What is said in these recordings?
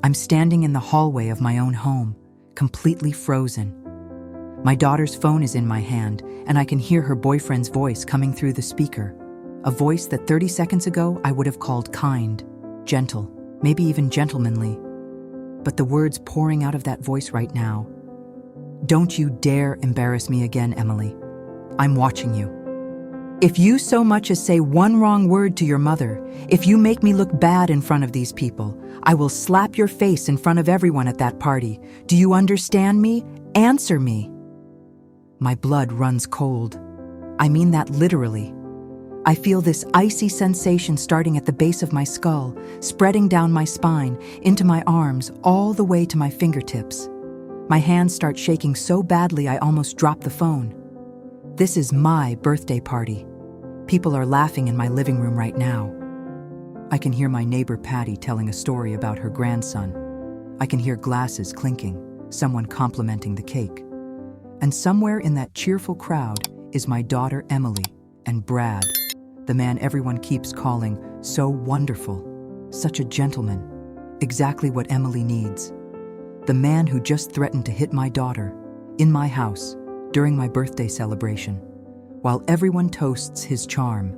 I'm standing in the hallway of my own home, completely frozen. My daughter's phone is in my hand, and I can hear her boyfriend's voice coming through the speaker. A voice that 30 seconds ago I would have called kind, gentle, maybe even gentlemanly. But the words pouring out of that voice right now: "Don't you dare embarrass me again, Emily. I'm watching you. If you so much as say one wrong word to your mother, if you make me look bad in front of these people, I will slap your face in front of everyone at that party. Do you understand me? Answer me." My blood runs cold. I mean that literally. I feel this icy sensation starting at the base of my skull, spreading down my spine, into my arms, all the way to my fingertips. My hands start shaking so badly I almost drop the phone. This is my birthday party. People are laughing in my living room right now. I can hear my neighbor Patty telling a story about her grandson. I can hear glasses clinking, someone complimenting the cake. And somewhere in that cheerful crowd is my daughter Emily and Brad, the man everyone keeps calling so wonderful, such a gentleman, exactly what Emily needs. The man who just threatened to hit my daughter, in my house, during my birthday celebration, while everyone toasts his charm.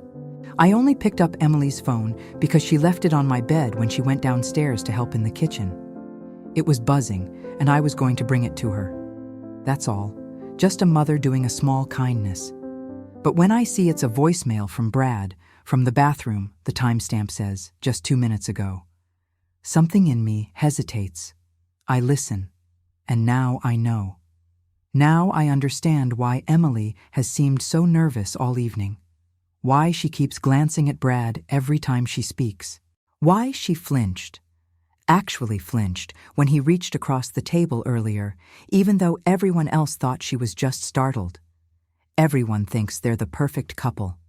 I only picked up Emily's phone because she left it on my bed when she went downstairs to help in the kitchen. It was buzzing, and I was going to bring it to her. That's all, just a mother doing a small kindness. But when I see it's a voicemail from Brad, from the bathroom, the timestamp says, just 2 minutes ago, something in me hesitates. I listen, and now I know. Now I understand why Emily has seemed so nervous all evening, why she keeps glancing at Brad every time she speaks, why she flinched, actually flinched, when he reached across the table earlier, even though everyone else thought she was just startled. Everyone thinks they're the perfect couple.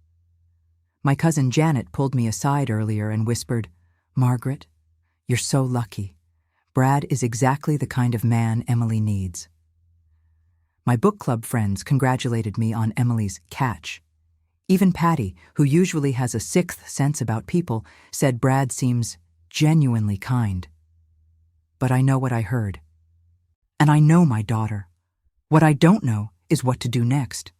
My cousin Janet pulled me aside earlier and whispered, "Margaret, you're so lucky. Brad is exactly the kind of man Emily needs." My book club friends congratulated me on Emily's catch. Even Patty, who usually has a sixth sense about people, said Brad seems genuinely kind. But I know what I heard. And I know my daughter. What I don't know is what to do next.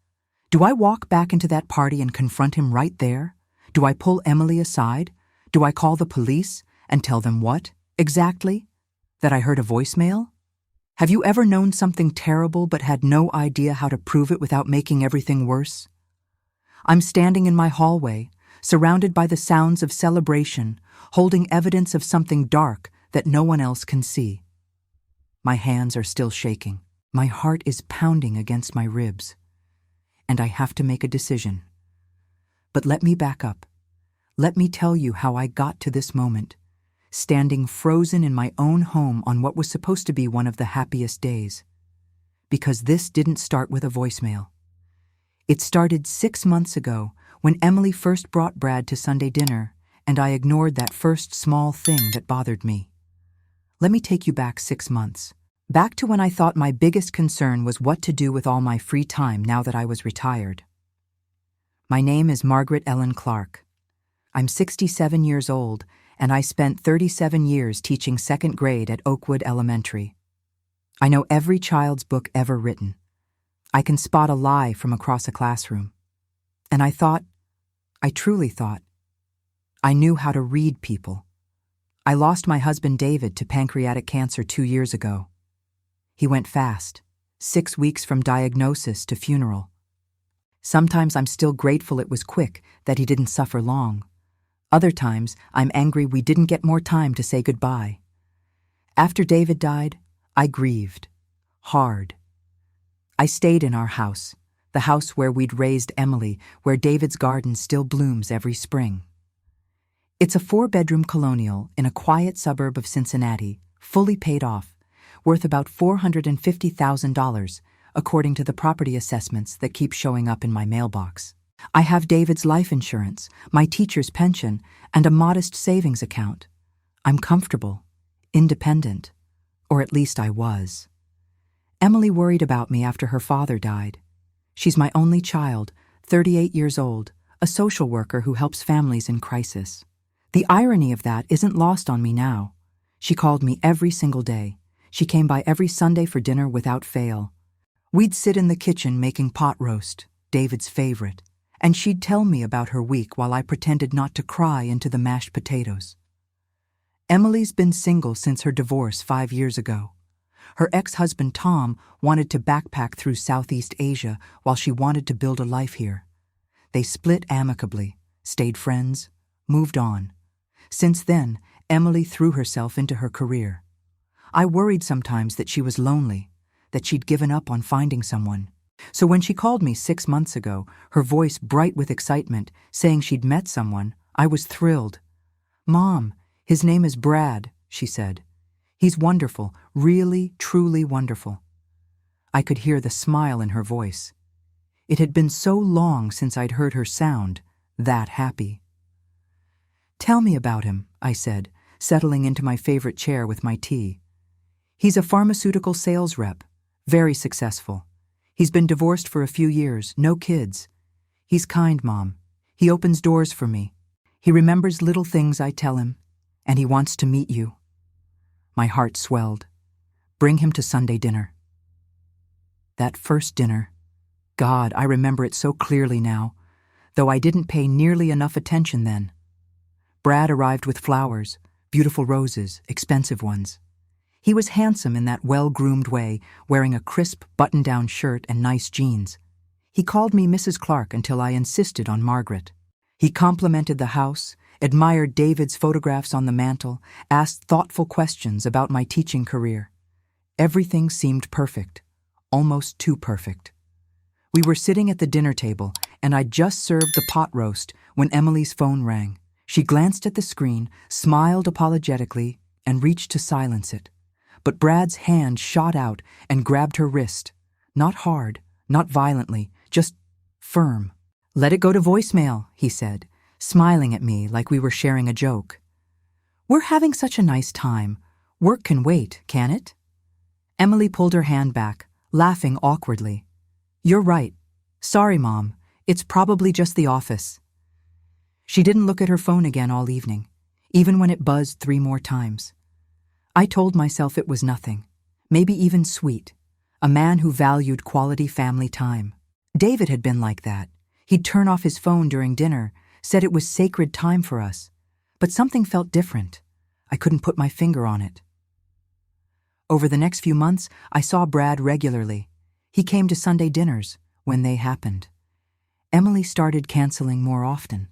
Do I walk back into that party and confront him right there? Do I pull Emily aside? Do I call the police and tell them what, exactly? That I heard a voicemail? Have you ever known something terrible but had no idea how to prove it without making everything worse? I'm standing in my hallway, surrounded by the sounds of celebration, holding evidence of something dark that no one else can see. My hands are still shaking. My heart is pounding against my ribs. And I have to make a decision. But let me back up. Let me tell you how I got to this moment, standing frozen in my own home on what was supposed to be one of the happiest days. Because this didn't start with a voicemail. It started 6 months ago when Emily first brought Brad to Sunday dinner, and I ignored that first small thing that bothered me. Let me take you back 6 months. Back to when I thought my biggest concern was what to do with all my free time now that I was retired. My name is Margaret Ellen Clark. I'm 67 years old, and I spent 37 years teaching second grade at Oakwood Elementary. I know every child's book ever written. I can spot a lie from across a classroom. And I truly thought, I knew how to read people. I lost my husband David to pancreatic cancer 2 years ago. He went fast, 6 weeks from diagnosis to funeral. Sometimes I'm still grateful it was quick, that he didn't suffer long. Other times, I'm angry we didn't get more time to say goodbye. After David died, I grieved. Hard. I stayed in our house, the house where we'd raised Emily, where David's garden still blooms every spring. It's a 4-bedroom colonial in a quiet suburb of Cincinnati, fully paid off, worth about $450,000, according to the property assessments that keep showing up in my mailbox. I have David's life insurance, my teacher's pension, and a modest savings account. I'm comfortable, independent, or at least I was. Emily worried about me after her father died. She's my only child, 38 years old, a social worker who helps families in crisis. The irony of that isn't lost on me now. She called me every single day. She came by every Sunday for dinner without fail. We'd sit in the kitchen making pot roast, David's favorite, and she'd tell me about her week while I pretended not to cry into the mashed potatoes. Emily's been single since her divorce 5 years ago. Her ex-husband Tom wanted to backpack through Southeast Asia while she wanted to build a life here. They split amicably, stayed friends, moved on. Since then, Emily threw herself into her career. I worried sometimes that she was lonely, that she'd given up on finding someone. So when she called me 6 months ago, her voice bright with excitement, saying she'd met someone, I was thrilled. "Mom, his name is Brad," she said. "He's wonderful, really, truly wonderful." I could hear the smile in her voice. It had been so long since I'd heard her sound that happy. "Tell me about him," I said, settling into my favorite chair with my tea. "He's a pharmaceutical sales rep, very successful. He's been divorced for a few years, no kids. He's kind, Mom. He opens doors for me. He remembers little things I tell him, and he wants to meet you." My heart swelled. Bring him to Sunday dinner. That first dinner. God, I remember it so clearly now, though I didn't pay nearly enough attention then. Brad arrived with flowers, beautiful roses, expensive ones. He was handsome in that well-groomed way, wearing a crisp button-down shirt and nice jeans. He called me Mrs. Clark until I insisted on Margaret. He complimented the house, admired David's photographs on the mantel, asked thoughtful questions about my teaching career. Everything seemed perfect, almost too perfect. We were sitting at the dinner table, and I'd just served the pot roast when Emily's phone rang. She glanced at the screen, smiled apologetically, and reached to silence it. But Brad's hand shot out and grabbed her wrist. Not hard, not violently, just firm. "Let it go to voicemail," he said, smiling at me like we were sharing a joke. "We're having such a nice time. Work can wait, can it?" Emily pulled her hand back, laughing awkwardly. "You're right. Sorry, Mom. It's probably just the office." She didn't look at her phone again all evening, even when it buzzed 3 more times. I told myself it was nothing, maybe even sweet, a man who valued quality family time. David had been like that. He'd turn off his phone during dinner, said it was sacred time for us. But something felt different. I couldn't put my finger on it. Over the next few months, I saw Brad regularly. He came to Sunday dinners, when they happened. Emily started canceling more often.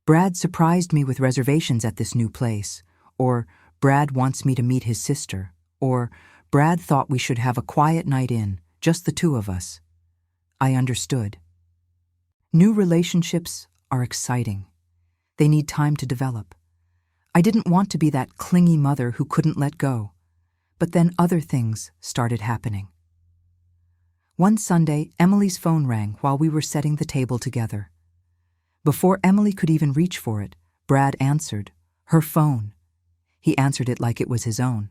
Brad surprised me with reservations at this new place, or Brad wants me to meet his sister, or Brad thought we should have a quiet night in, just the 2 of us. I understood. New relationships are exciting. They need time to develop. I didn't want to be that clingy mother who couldn't let go. But then other things started happening. One Sunday, Emily's phone rang while we were setting the table together. Before Emily could even reach for it, Brad answered. Her phone. He answered it like it was his own.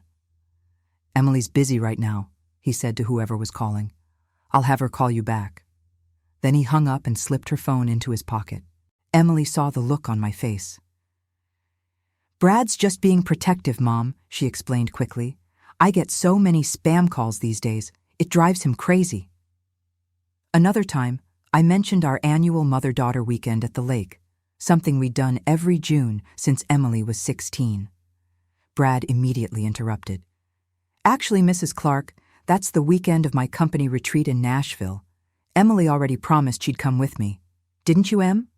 "Emily's busy right now," he said to whoever was calling. "I'll have her call you back." Then he hung up and slipped her phone into his pocket. Emily saw the look on my face. "Brad's just being protective, Mom," she explained quickly. "I get so many spam calls these days, it drives him crazy." Another time, I mentioned our annual mother-daughter weekend at the lake, something we'd done every June since Emily was 16. Brad immediately interrupted. "Actually, Mrs. Clark, that's the weekend of my company retreat in Nashville. Emily already promised she'd come with me. Didn't you, Em?"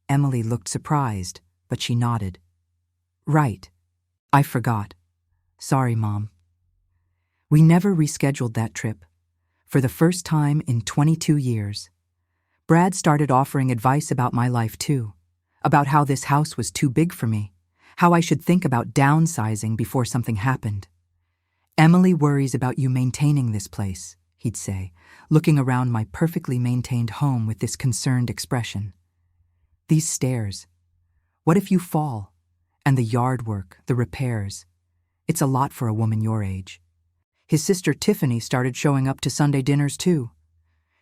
Emily looked surprised, but she nodded. "Right. I forgot. Sorry, Mom." We never rescheduled that trip. For the first time in 22 years. Brad started offering advice about my life too, about how this house was too big for me, how I should think about downsizing before something happened. "Emily worries about you maintaining this place," he'd say, looking around my perfectly maintained home with this concerned expression. "These stairs. What if you fall? And the yard work, the repairs. It's a lot for a woman your age." His sister Tiffany started showing up to Sunday dinners too.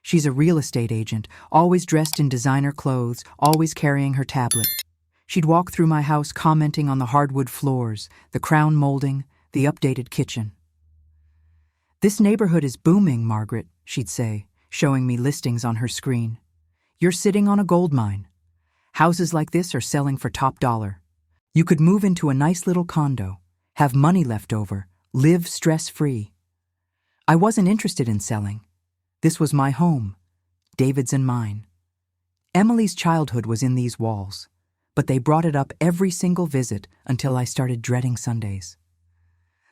She's a real estate agent, always dressed in designer clothes, always carrying her tablet. She'd walk through my house commenting on the hardwood floors, the crown molding, the updated kitchen. "This neighborhood is booming, Margaret," she'd say, showing me listings on her screen. "You're sitting on a gold mine. Houses like this are selling for top dollar. You could move into a nice little condo, have money left over, live stress-free." I wasn't interested in selling. This was my home, David's and mine. Emily's childhood was in these walls, but they brought it up every single visit until I started dreading Sundays.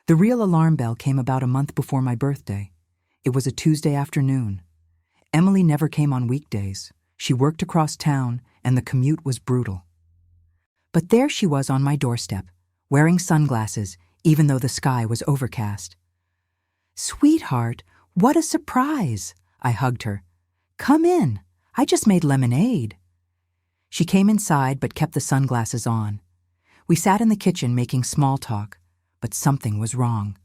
The real alarm bell came about a month before my birthday. It was a Tuesday afternoon. Emily never came on weekdays. She worked across town, and the commute was brutal. But there she was on my doorstep, wearing sunglasses, even though the sky was overcast. "Sweetheart, what a surprise!" I hugged her. "Come in. I just made lemonade." She came inside but kept the sunglasses on. We sat in the kitchen making small talk, but something was wrong.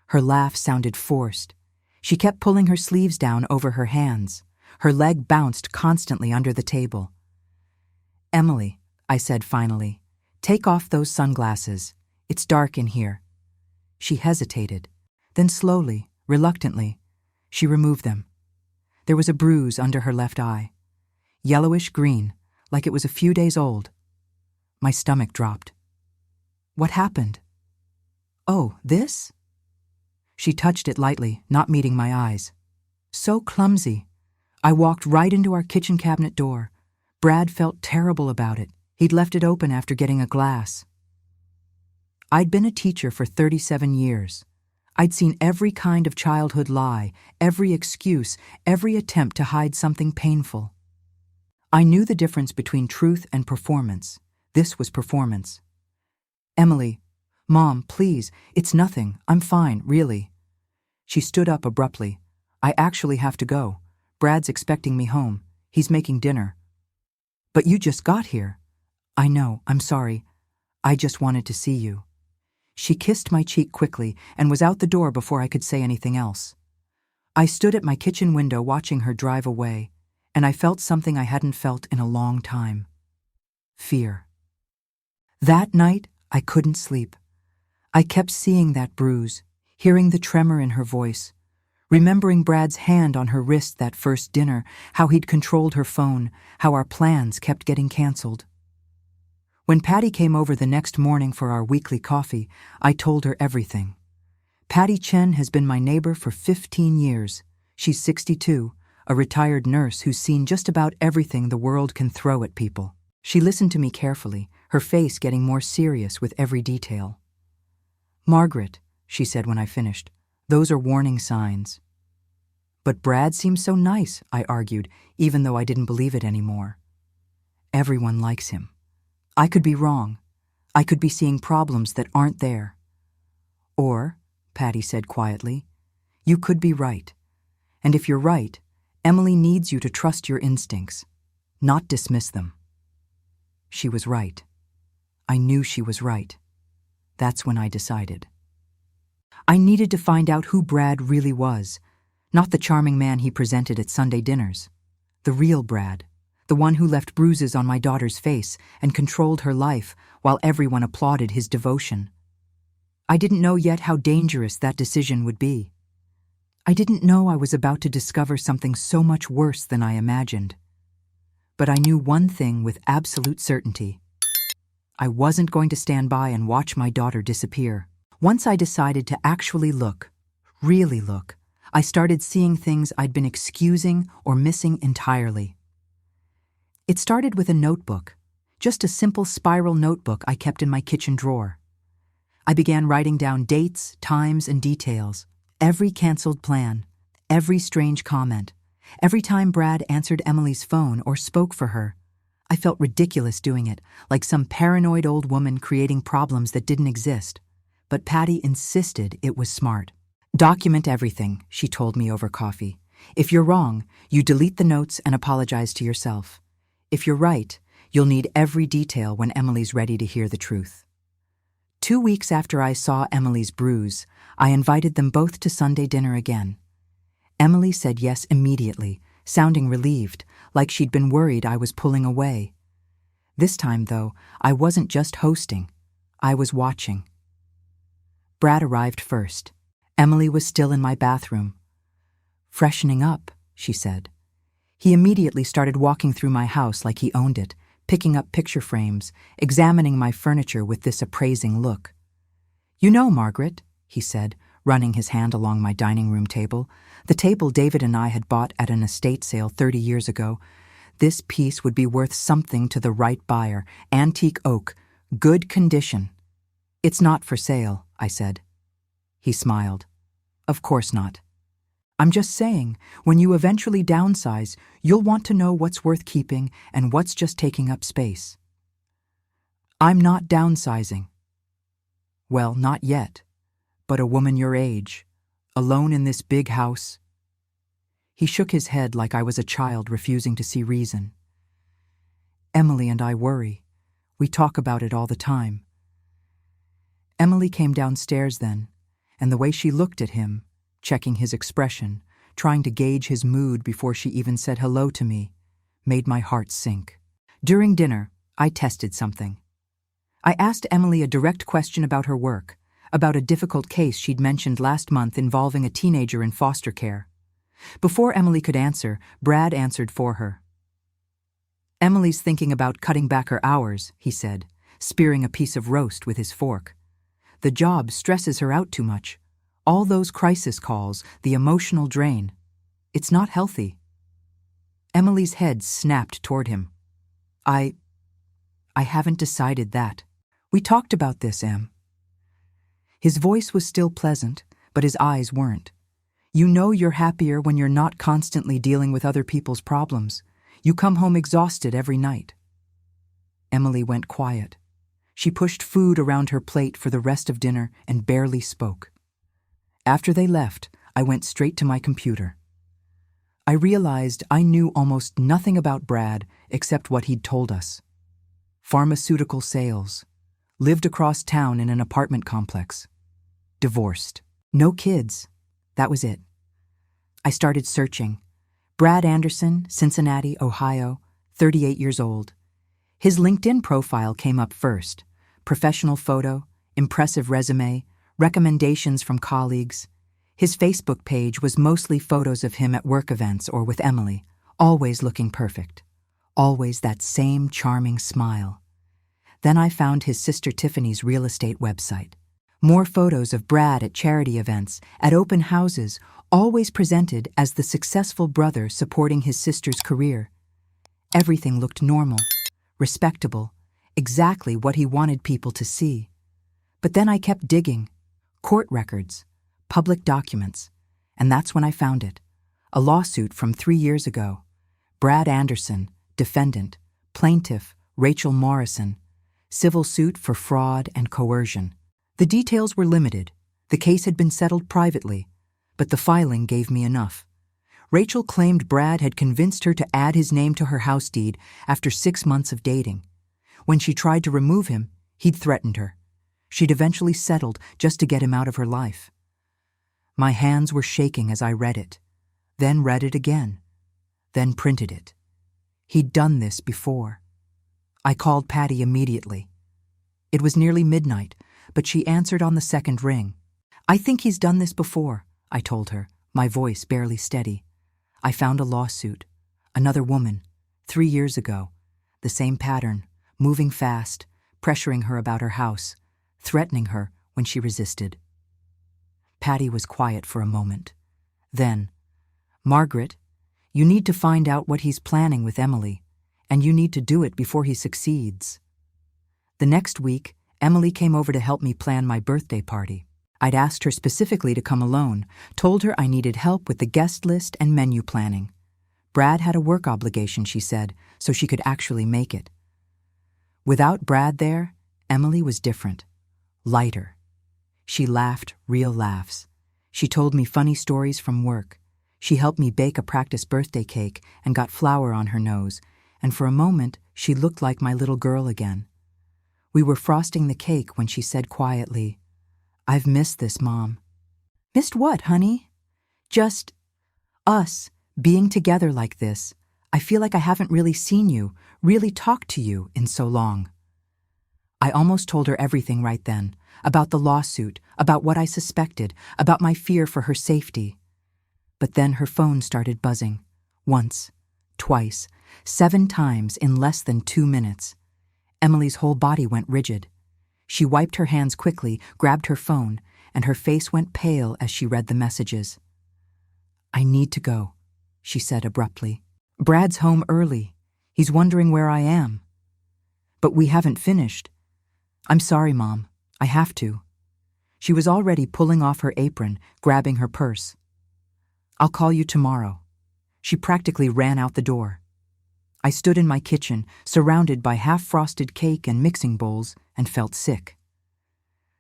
Her laugh sounded forced. She kept pulling her sleeves down over her hands. Her leg bounced constantly under the table. "Emily," I said finally, "take off those sunglasses. It's dark in here." She hesitated. Then slowly, reluctantly, she removed them. There was a bruise under her left eye, yellowish green, like it was a few days old. My stomach dropped. "What happened?" "Oh, this?" She touched it lightly, not meeting my eyes. "So clumsy." I walked right into our kitchen cabinet door. Brad felt terrible about it. He'd left it open after getting a glass. I'd been a teacher for 37 years. I'd seen every kind of childhood lie, every excuse, every attempt to hide something painful. I knew the difference between truth and performance. This was performance. "Emily, Mom, please, it's nothing. I'm fine, really." She stood up abruptly. "I actually have to go. Brad's expecting me home. He's making dinner." "But you just got here." "I know, I'm sorry. I just wanted to see you." She kissed my cheek quickly and was out the door before I could say anything else. I stood at my kitchen window watching her drive away, and I felt something I hadn't felt in a long time. Fear. That night, I couldn't sleep. I kept seeing that bruise, hearing the tremor in her voice, remembering Brad's hand on her wrist that first dinner, how he'd controlled her phone, how our plans kept getting canceled. When Patty came over the next morning for our weekly coffee, I told her everything. Patty Chen has been my neighbor for 15 years. She's 62, a retired nurse who's seen just about everything the world can throw at people. She listened to me carefully, her face getting more serious with every detail. "Margaret," she said when I finished, "those are warning signs." "But Brad seems so nice," I argued, even though I didn't believe it anymore. "Everyone likes him. I could be wrong. I could be seeing problems that aren't there." "Or," Patty said quietly, "you could be right. And if you're right, Emily needs you to trust your instincts, not dismiss them." She was right. I knew she was right. That's when I decided. I needed to find out who Brad really was, not the charming man he presented at Sunday dinners. The real Brad. The one who left bruises on my daughter's face and controlled her life while everyone applauded his devotion. I didn't know yet how dangerous that decision would be. I didn't know I was about to discover something so much worse than I imagined. But I knew one thing with absolute certainty. I wasn't going to stand by and watch my daughter disappear. Once I decided to actually look, really look, I started seeing things I'd been excusing or missing entirely. It started with a notebook, just a simple spiral notebook I kept in my kitchen drawer. I began writing down dates, times, and details, every canceled plan, every strange comment, every time Brad answered Emily's phone or spoke for her. I felt ridiculous doing it, like some paranoid old woman creating problems that didn't exist. But Patty insisted it was smart. "Document everything," she told me over coffee. "If you're wrong, you delete the notes and apologize to yourself. If you're right, you'll need every detail when Emily's ready to hear the truth." 2 weeks after I saw Emily's bruise, I invited them both to Sunday dinner again. Emily said yes immediately, sounding relieved, like she'd been worried I was pulling away. This time, though, I wasn't just hosting. I was watching. Brad arrived first. Emily was still in my bathroom. "Freshening up," she said. He immediately started walking through my house like he owned it, picking up picture frames, examining my furniture with this appraising look. "You know, Margaret," he said, running his hand along my dining room table, the table David and I had bought at an estate sale 30 years ago, "this piece would be worth something to the right buyer. Antique oak, good condition." "It's not for sale," I said. He smiled. "Of course not. I'm just saying, when you eventually downsize, you'll want to know what's worth keeping and what's just taking up space." "I'm not downsizing." "Well, not yet. But a woman your age, alone in this big house." He shook his head like I was a child refusing to see reason. "Emily and I worry. We talk about it all the time." Emily came downstairs then, and the way she looked at him, checking his expression, trying to gauge his mood before she even said hello to me, made my heart sink. During dinner, I tested something. I asked Emily a direct question about her work, about a difficult case she'd mentioned last month involving a teenager in foster care. Before Emily could answer, Brad answered for her. "Emily's thinking about cutting back her hours," he said, spearing a piece of roast with his fork. "The job stresses her out too much. All those crisis calls, the emotional drain. It's not healthy." Emily's head snapped toward him. I haven't decided that. We talked about this, Em." His voice was still pleasant, but his eyes weren't. "You know you're happier when you're not constantly dealing with other people's problems. You come home exhausted every night." Emily went quiet. She pushed food around her plate for the rest of dinner and barely spoke. After they left, I went straight to my computer. I realized I knew almost nothing about Brad except what he'd told us. Pharmaceutical sales. Lived across town in an apartment complex. Divorced. No kids. That was it. I started searching. Brad Anderson, Cincinnati, Ohio, 38 years old. His LinkedIn profile came up first. Professional photo, impressive resume, recommendations from colleagues. His Facebook page was mostly photos of him at work events or with Emily, always looking perfect. Always that same charming smile. Then I found his sister Tiffany's real estate website. More photos of Brad at charity events, at open houses, always presented as the successful brother supporting his sister's career. Everything looked normal, respectable, exactly what he wanted people to see. But then I kept digging. Court records, public documents, and that's when I found it. A lawsuit from 3 years ago. Brad Anderson, defendant, plaintiff, Rachel Morrison, civil suit for fraud and coercion. The details were limited. The case had been settled privately, but the filing gave me enough. Rachel claimed Brad had convinced her to add his name to her house deed after 6 months of dating. When she tried to remove him, he'd threatened her. She'd eventually settled just to get him out of her life. My hands were shaking as I read it, then read it again, then printed it. He'd done this before. I called Patty immediately. It was nearly midnight, but she answered on the second ring. "I think he's done this before," I told her, my voice barely steady. "I found a lawsuit. Another woman, 3 years ago. The same pattern, moving fast, pressuring her about her house, threatening her when she resisted." Patty was quiet for a moment. Then, "Margaret, you need to find out what he's planning with Emily, and you need to do it before he succeeds." The next week, Emily came over to help me plan my birthday party. I'd asked her specifically to come alone, told her I needed help with the guest list and menu planning. Brad had a work obligation, she said, so she could actually make it. Without Brad there, Emily was different. Lighter. She laughed real laughs. She told me funny stories from work. She helped me bake a practice birthday cake and got flour on her nose, and for a moment she looked like my little girl again. We were frosting the cake when she said quietly, "I've missed this, Mom." "Missed what, honey?" "Just us, being together like this. I feel like I haven't really seen you, really talked to you in so long." I almost told her everything right then, about the lawsuit, about what I suspected, about my fear for her safety. But then her phone started buzzing. Once, twice, 7 times in less than 2 minutes. Emily's whole body went rigid. She wiped her hands quickly, grabbed her phone, and her face went pale as she read the messages. "I need to go," she said abruptly. "Brad's home early. He's wondering where I am. But we haven't finished. I'm sorry, Mom. I have to." She was already pulling off her apron, grabbing her purse. "I'll call you tomorrow." She practically ran out the door. I stood in my kitchen, surrounded by half-frosted cake and mixing bowls, and felt sick.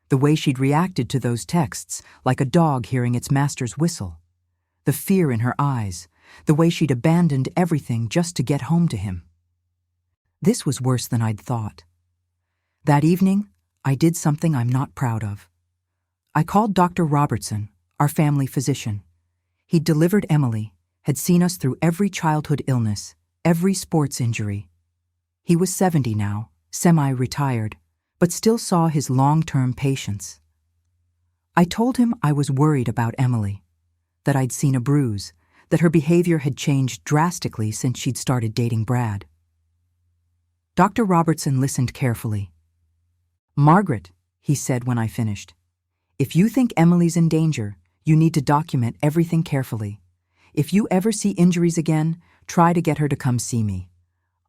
The way she'd reacted to those texts, like a dog hearing its master's whistle. The fear in her eyes, the way she'd abandoned everything just to get home to him. This was worse than I'd thought. That evening, I did something I'm not proud of. I called Dr. Robertson, our family physician. He'd delivered Emily, had seen us through every childhood illness, every sports injury. He was 70 now, semi-retired, but still saw his long-term patients. I told him I was worried about Emily, that I'd seen a bruise, that her behavior had changed drastically since she'd started dating Brad. Dr. Robertson listened carefully. "Margaret," he said when I finished, "if you think Emily's in danger, you need to document everything carefully. If you ever see injuries again, try to get her to come see me.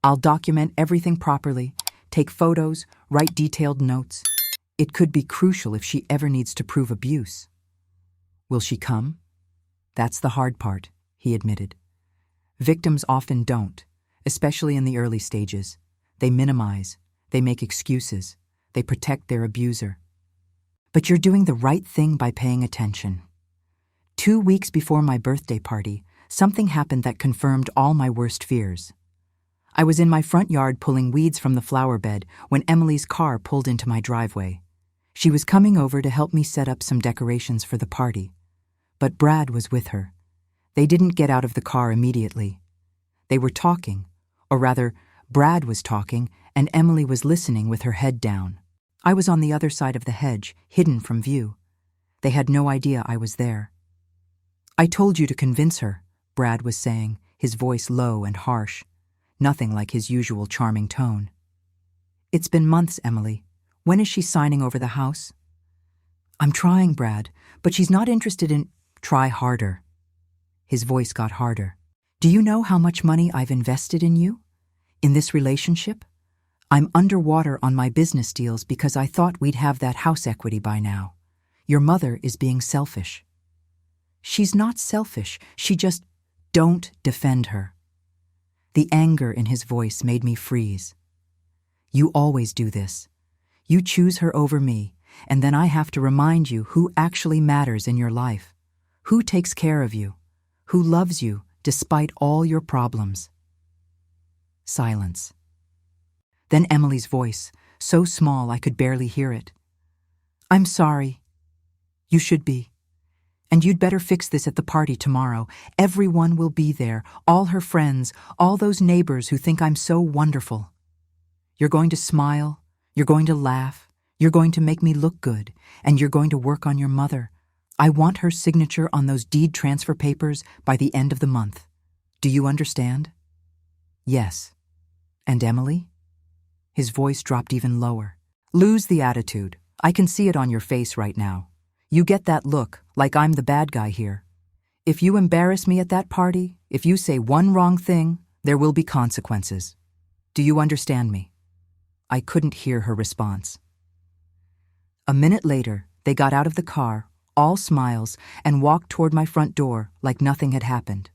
I'll document everything properly, take photos, write detailed notes. It could be crucial if she ever needs to prove abuse." "Will she come?" "That's the hard part," he admitted. "Victims often don't, especially in the early stages. They minimize, they make excuses, they protect their abuser. But you're doing the right thing by paying attention." 2 weeks before my birthday party, something happened that confirmed all my worst fears. I was in my front yard pulling weeds from the flower bed when Emily's car pulled into my driveway. She was coming over to help me set up some decorations for the party. But Brad was with her. They didn't get out of the car immediately. They were talking, or rather, Brad was talking, and Emily was listening with her head down. I was on the other side of the hedge, hidden from view. They had no idea I was there. "I told you to convince her," Brad was saying, his voice low and harsh, nothing like his usual charming tone. "It's been months, Emily. When is she signing over the house?" "I'm trying, Brad, but she's not interested in—" "Try harder." His voice got harder. "Do you know how much money I've invested in you? In this relationship? I'm underwater on my business deals because I thought we'd have that house equity by now. Your mother is being selfish." "She's not selfish, she just—" "Don't defend her." The anger in his voice made me freeze. "You always do this. You choose her over me, and then I have to remind you who actually matters in your life, who takes care of you, who loves you despite all your problems." Silence. Then Emily's voice, so small I could barely hear it. "I'm sorry. You should be. And you'd better fix this at the party tomorrow. Everyone will be there, all her friends, all those neighbors who think I'm so wonderful. You're going to smile, you're going to laugh, you're going to make me look good, and you're going to work on your mother. I want her signature on those deed transfer papers by the end of the month. Do you understand?" "Yes." "And Emily?" His voice dropped even lower. "Lose the attitude. I can see it on your face right now. You get that look, like I'm the bad guy here. If you embarrass me at that party, if you say one wrong thing, there will be consequences. Do you understand me?" I couldn't hear her response. A minute later, they got out of the car, all smiles, and walked toward my front door like nothing had happened.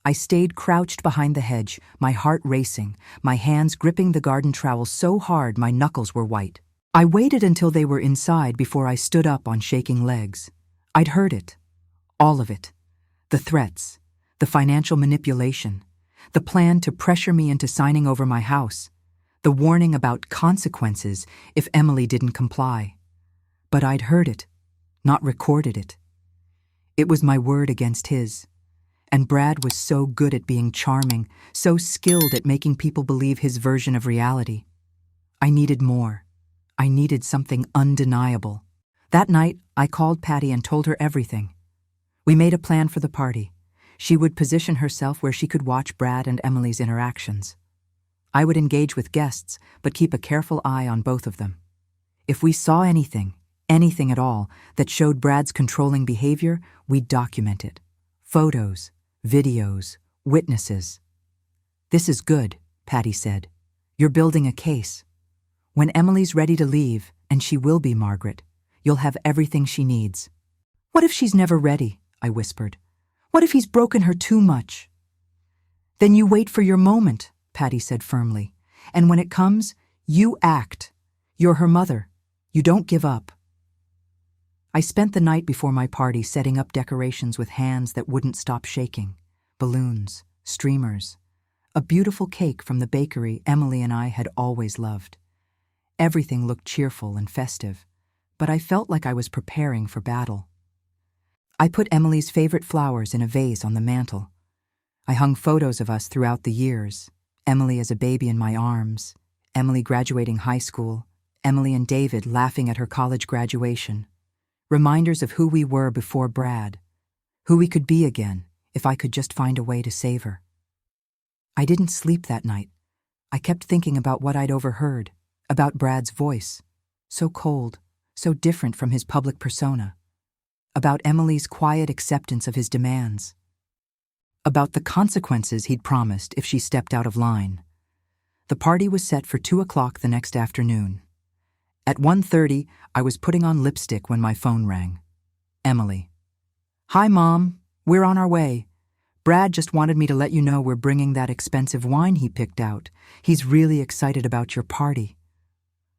I stayed crouched behind the hedge, my heart racing, my hands gripping the garden trowel so hard my knuckles were white. I waited until they were inside before I stood up on shaking legs. I'd heard it. All of it. The threats, the financial manipulation, the plan to pressure me into signing over my house, the warning about consequences if Emily didn't comply. But I'd heard it, not recorded it. It was my word against his. And Brad was so good at being charming, so skilled at making people believe his version of reality. I needed more. I needed something undeniable. That night, I called Patty and told her everything. We made a plan for the party. She would position herself where she could watch Brad and Emily's interactions. I would engage with guests, but keep a careful eye on both of them. If we saw anything at all, that showed Brad's controlling behavior, we'd document it. Photos, videos, witnesses. "This is good," Patty said. "You're building a case. When Emily's ready to leave, and she will be, Margaret, you'll have everything she needs." "What if she's never ready?" I whispered. "What if he's broken her too much?" "Then you wait for your moment," Patty said firmly. "And when it comes, you act. You're her mother. You don't give up." I spent the night before my party setting up decorations with hands that wouldn't stop shaking. Balloons, streamers, a beautiful cake from the bakery Emily and I had always loved. Everything looked cheerful and festive, but I felt like I was preparing for battle. I put Emily's favorite flowers in a vase on the mantel. I hung photos of us throughout the years, Emily as a baby in my arms, Emily graduating high school, Emily and David laughing at her college graduation. Reminders of who we were before Brad, who we could be again if I could just find a way to save her. I didn't sleep that night. I kept thinking about what I'd overheard, about Brad's voice, so cold, so different from his public persona, about Emily's quiet acceptance of his demands, about the consequences he'd promised if she stepped out of line. The party was set for 2 o'clock the next afternoon. At 1:30, I was putting on lipstick when my phone rang. Emily. "Hi, Mom. We're on our way. Brad just wanted me to let you know we're bringing that expensive wine he picked out. He's really excited about your party."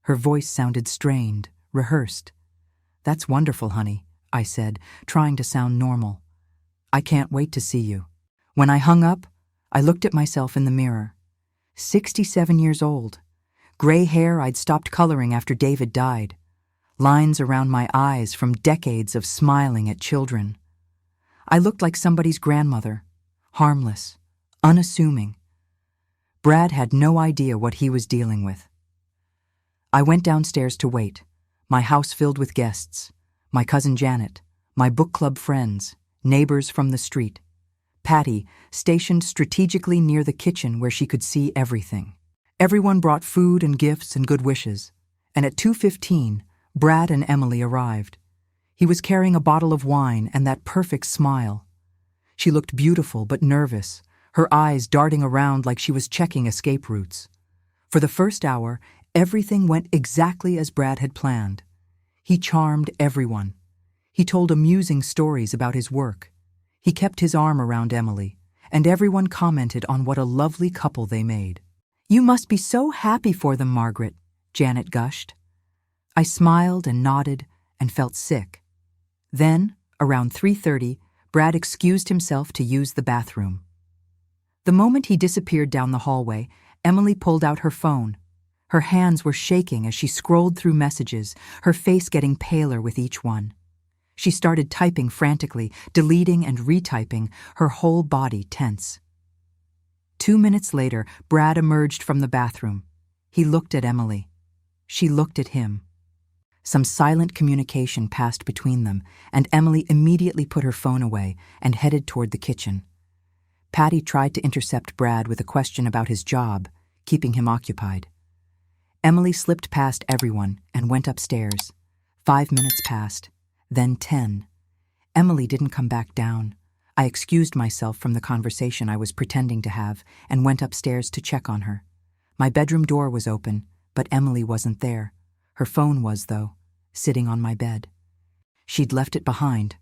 Her voice sounded strained, rehearsed. "That's wonderful, honey," I said, trying to sound normal. "I can't wait to see you." When I hung up, I looked at myself in the mirror. 67 years old. Gray hair I'd stopped coloring after David died. Lines around my eyes from decades of smiling at children. I looked like somebody's grandmother, harmless, unassuming. Brad had no idea what he was dealing with. I went downstairs to wait, my house filled with guests, my cousin Janet, my book club friends, neighbors from the street. Patty, stationed strategically near the kitchen where she could see everything. Everyone brought food and gifts and good wishes, and at 2:15, Brad and Emily arrived. He was carrying a bottle of wine and that perfect smile. She looked beautiful but nervous, her eyes darting around like she was checking escape routes. For the first hour, everything went exactly as Brad had planned. He charmed everyone. He told amusing stories about his work. He kept his arm around Emily, and everyone commented on what a lovely couple they made. "You must be so happy for them, Margaret," Janet gushed. I smiled and nodded and felt sick. Then, around 3:30, Brad excused himself to use the bathroom. The moment he disappeared down the hallway, Emily pulled out her phone. Her hands were shaking as she scrolled through messages, her face getting paler with each one. She started typing frantically, deleting and retyping, her whole body tense. 2 minutes later, Brad emerged from the bathroom. He looked at Emily. She looked at him. Some silent communication passed between them, and Emily immediately put her phone away and headed toward the kitchen. Patty tried to intercept Brad with a question about his job, keeping him occupied. Emily slipped past everyone and went upstairs. 5 minutes passed, then 10. Emily didn't come back down. I excused myself from the conversation I was pretending to have and went upstairs to check on her. My bedroom door was open, but Emily wasn't there. Her phone was, though, sitting on my bed. She'd left it behind,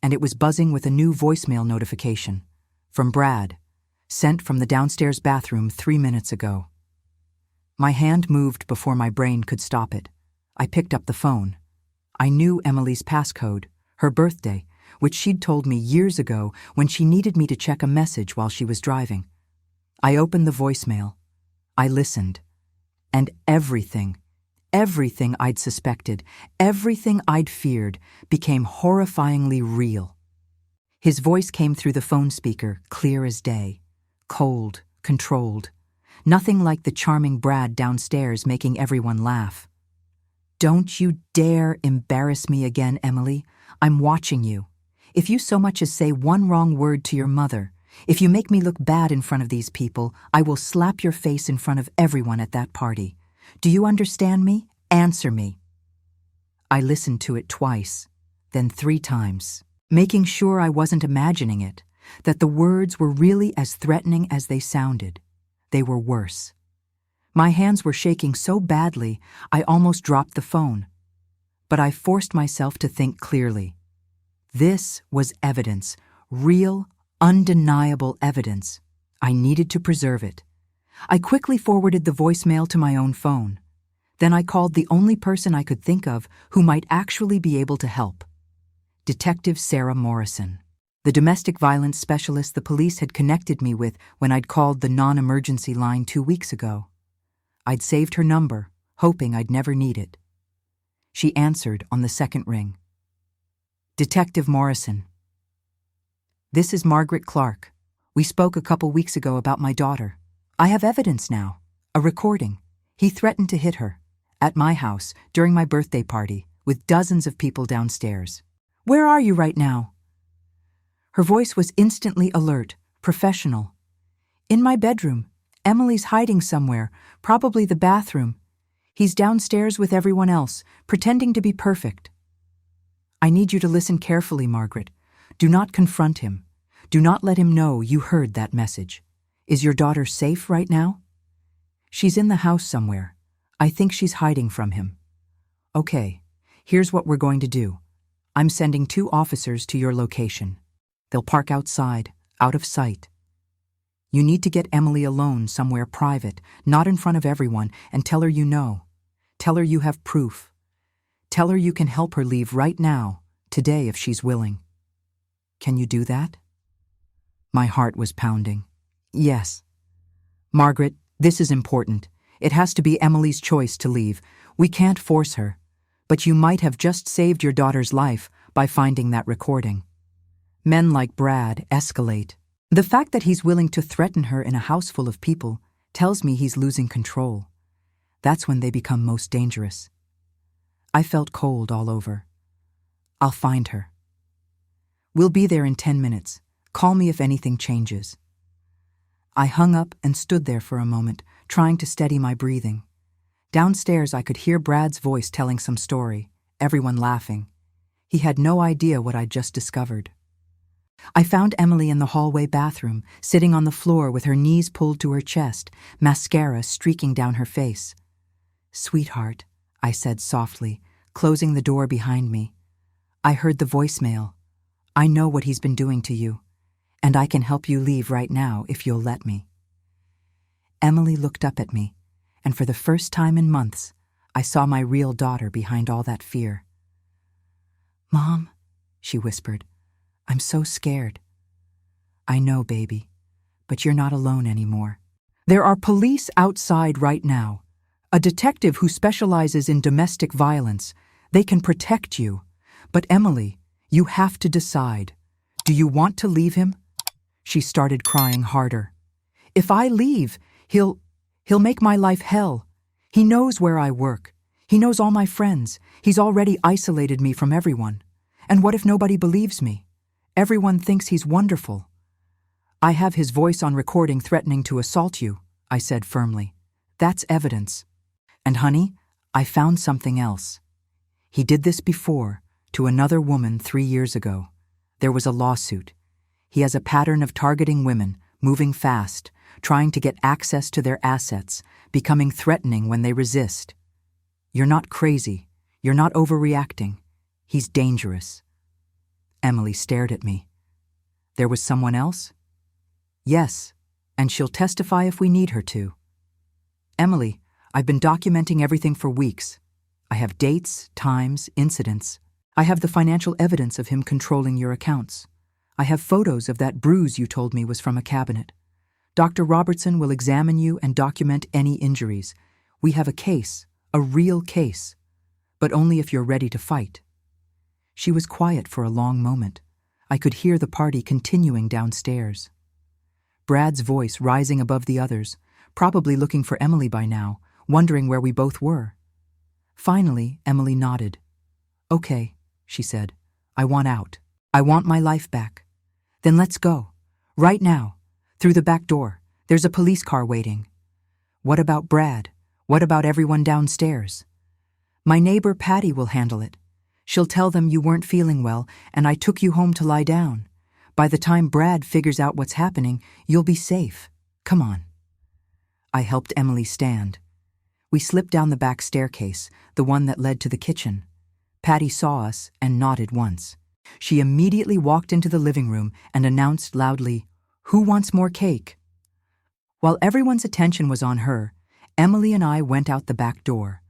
and it was buzzing with a new voicemail notification from Brad, sent from the downstairs bathroom 3 minutes ago. My hand moved before my brain could stop it. I picked up the phone. I knew Emily's passcode, her birthday, which she'd told me years ago when she needed me to check a message while she was driving. I opened the voicemail. I listened. And everything I'd suspected, everything I'd feared, became horrifyingly real. His voice came through the phone speaker, clear as day, cold, controlled. Nothing like the charming Brad downstairs making everyone laugh. "Don't you dare embarrass me again, Emily. I'm watching you. If you so much as say one wrong word to your mother, if you make me look bad in front of these people, I will slap your face in front of everyone at that party. Do you understand me? Answer me." I listened to it twice, then 3 times, making sure I wasn't imagining it, that the words were really as threatening as they sounded. They were worse. My hands were shaking so badly, I almost dropped the phone. But I forced myself to think clearly. This was evidence, real, undeniable evidence. I needed to preserve it. I quickly forwarded the voicemail to my own phone. Then I called the only person I could think of who might actually be able to help. Detective Sarah Morrison, the domestic violence specialist the police had connected me with when I'd called the non-emergency line 2 weeks ago. I'd saved her number, hoping I'd never need it. She answered on the second ring. "Detective Morrison. This is Margaret Clark. We spoke a couple weeks ago about my daughter. I have evidence now, a recording. He threatened to hit her, at my house, during my birthday party, with dozens of people downstairs. Where are you right now?" Her voice was instantly alert, professional. "In my bedroom. Emily's hiding somewhere, probably the bathroom. He's downstairs with everyone else, pretending to be perfect." "I need you to listen carefully, Margaret. Do not confront him. Do not let him know you heard that message. Is your daughter safe right now?" "She's in the house somewhere. I think she's hiding from him." "Okay, here's what we're going to do. I'm sending 2 officers to your location. They'll park outside, out of sight. You need to get Emily alone somewhere private, not in front of everyone, and tell her you know. Tell her you have proof. Tell her you can help her leave right now, today if she's willing. Can you do that?" My heart was pounding. "Yes." "Margaret, this is important. It has to be Emily's choice to leave. We can't force her. But you might have just saved your daughter's life by finding that recording. Men like Brad escalate. The fact that he's willing to threaten her in a house full of people tells me he's losing control. That's when they become most dangerous." I felt cold all over. "I'll find her. We'll be there in 10 minutes. Call me if anything changes." I hung up and stood there for a moment, trying to steady my breathing. Downstairs I could hear Brad's voice telling some story, everyone laughing. He had no idea what I'd just discovered. I found Emily in the hallway bathroom, sitting on the floor with her knees pulled to her chest, mascara streaking down her face. "Sweetheart," I said softly, closing the door behind me. "I heard the voicemail. I know what he's been doing to you, and I can help you leave right now if you'll let me." Emily looked up at me, and for the first time in months, I saw my real daughter behind all that fear. "Mom," she whispered, "I'm so scared." "I know, baby, but you're not alone anymore. There are police outside right now. A detective who specializes in domestic violence. They can protect you. But Emily, you have to decide. Do you want to leave him?" She started crying harder. "If I leave, he'll make my life hell. He knows where I work. He knows all my friends. He's already isolated me from everyone. And what if nobody believes me? Everyone thinks he's wonderful." "I have his voice on recording threatening to assault you," I said firmly. "That's evidence. And honey, I found something else. He did this before, to another woman 3 years ago. There was a lawsuit. He has a pattern of targeting women, moving fast, trying to get access to their assets, becoming threatening when they resist. You're not crazy. You're not overreacting. He's dangerous." Emily stared at me. "There was someone else?" "Yes, and she'll testify if we need her to." "Emily, I've been documenting everything for weeks. I have dates, times, incidents. I have the financial evidence of him controlling your accounts. I have photos of that bruise you told me was from a cabinet. Dr. Robertson will examine you and document any injuries. We have a case, a real case, but only if you're ready to fight." She was quiet for a long moment. I could hear the party continuing downstairs. Brad's voice rising above the others, probably looking for Emily by now, wondering where we both were. Finally, Emily nodded. "Okay," she said. "I want out. I want my life back." "Then let's go. Right now. Through the back door. There's a police car waiting." "What about Brad? What about everyone downstairs?" "My neighbor Patty will handle it. She'll tell them you weren't feeling well and I took you home to lie down. By the time Brad figures out what's happening, you'll be safe. Come on." I helped Emily stand. We slipped down the back staircase, the one that led to the kitchen. Patty saw us and nodded once. She immediately walked into the living room and announced loudly, "Who wants more cake?" While everyone's attention was on her, Emily and I went out the back door.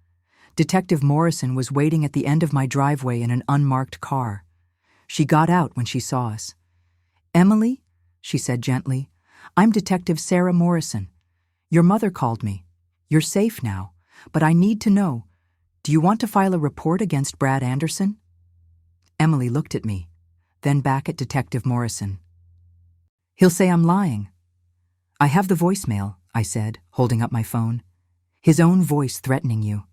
Detective Morrison was waiting at the end of my driveway in an unmarked car. She got out when she saw us. "Emily," she said gently, "I'm Detective Sarah Morrison. Your mother called me. You're safe now, but I need to know, do you want to file a report against Brad Anderson?" Emily looked at me, then back at Detective Morrison. "He'll say I'm lying." "I have the voicemail," I said, holding up my phone. "His own voice threatening you.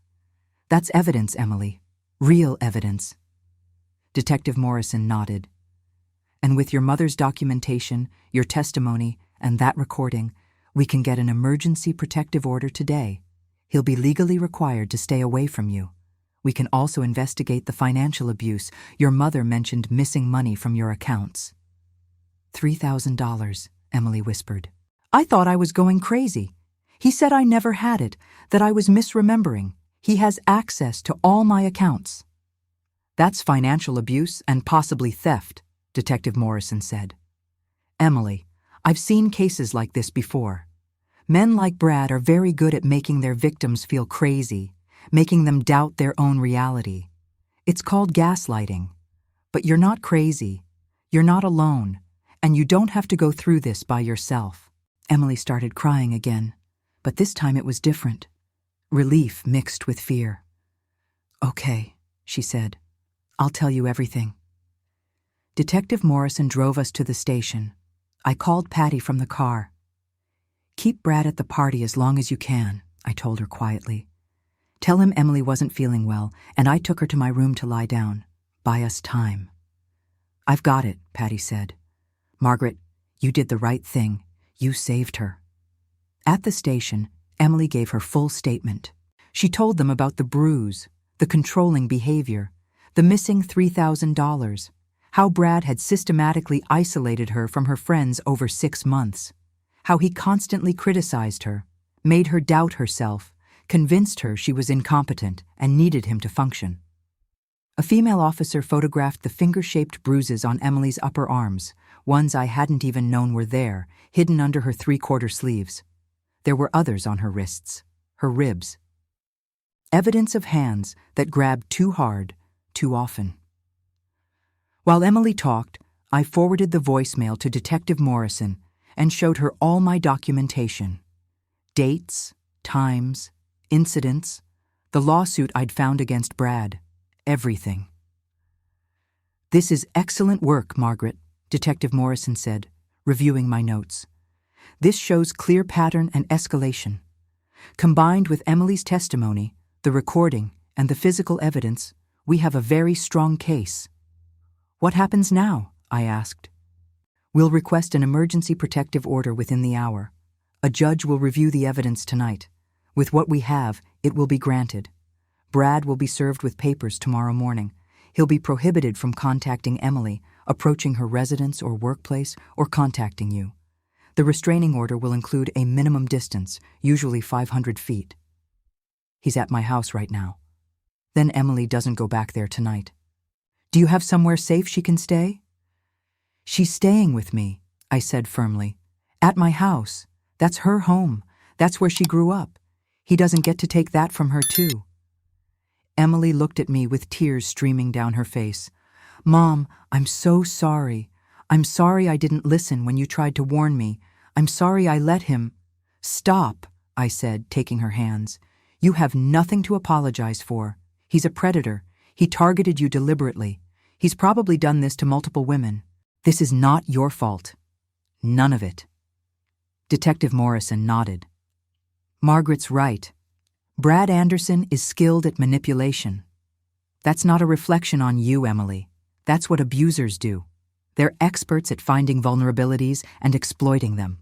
That's evidence, Emily. Real evidence." Detective Morrison nodded. "And with your mother's documentation, your testimony, and that recording, we can get an emergency protective order today. He'll be legally required to stay away from you. We can also investigate the financial abuse. Your mother mentioned missing money from your accounts." $3,000, Emily whispered. "I thought I was going crazy. He said I never had it, that I was misremembering. He has access to all my accounts." "That's financial abuse and possibly theft," Detective Morrison said. "Emily, I've seen cases like this before. Men like Brad are very good at making their victims feel crazy, making them doubt their own reality. It's called gaslighting. But you're not crazy, you're not alone, and you don't have to go through this by yourself." Emily started crying again, but this time it was different. Relief mixed with fear. "Okay," she said. "I'll tell you everything." Detective Morrison drove us to the station. I called Patty from the car. "Keep Brad at the party as long as you can," I told her quietly. "Tell him Emily wasn't feeling well, and I took her to my room to lie down. Buy us time." "I've got it," Patty said. "Margaret, you did the right thing. You saved her." At the station, Emily gave her full statement. She told them about the bruise, the controlling behavior, the missing $3,000, how Brad had systematically isolated her from her friends over 6 months, how he constantly criticized her, made her doubt herself, convinced her she was incompetent and needed him to function. A female officer photographed the finger-shaped bruises on Emily's upper arms, ones I hadn't even known were there, hidden under her 3/4 sleeves. There were others on her wrists, her ribs. Evidence of hands that grabbed too hard, too often. While Emily talked, I forwarded the voicemail to Detective Morrison and showed her all my documentation. Dates, times, incidents, the lawsuit I'd found against Brad, everything. "This is excellent work, Margaret," Detective Morrison said, reviewing my notes. "This shows clear pattern and escalation. Combined with Emily's testimony, the recording, and the physical evidence, we have a very strong case." "What happens now?" I asked. "We'll request an emergency protective order within the hour. A judge will review the evidence tonight. With what we have, it will be granted. Brad will be served with papers tomorrow morning. He'll be prohibited from contacting Emily, approaching her residence or workplace, or contacting you. The restraining order will include a minimum distance, usually 500 feet. He's at my house right now. Then Emily doesn't go back there tonight. Do you have somewhere safe she can stay?" "She's staying with me," I said firmly. "At my house. That's her home. That's where she grew up. He doesn't get to take that from her, too." Emily looked at me with tears streaming down her face. "Mom, I'm so sorry. I'm sorry I didn't listen when you tried to warn me. I'm sorry I let him—" "Stop," I said, taking her hands. "You have nothing to apologize for. He's a predator. He targeted you deliberately. He's probably done this to multiple women. This is not your fault. None of it. Detective Morrison nodded. Margaret's right. Brad Anderson is skilled at manipulation. That's not a reflection on you, Emily. That's what abusers do. They're experts at finding vulnerabilities and exploiting them.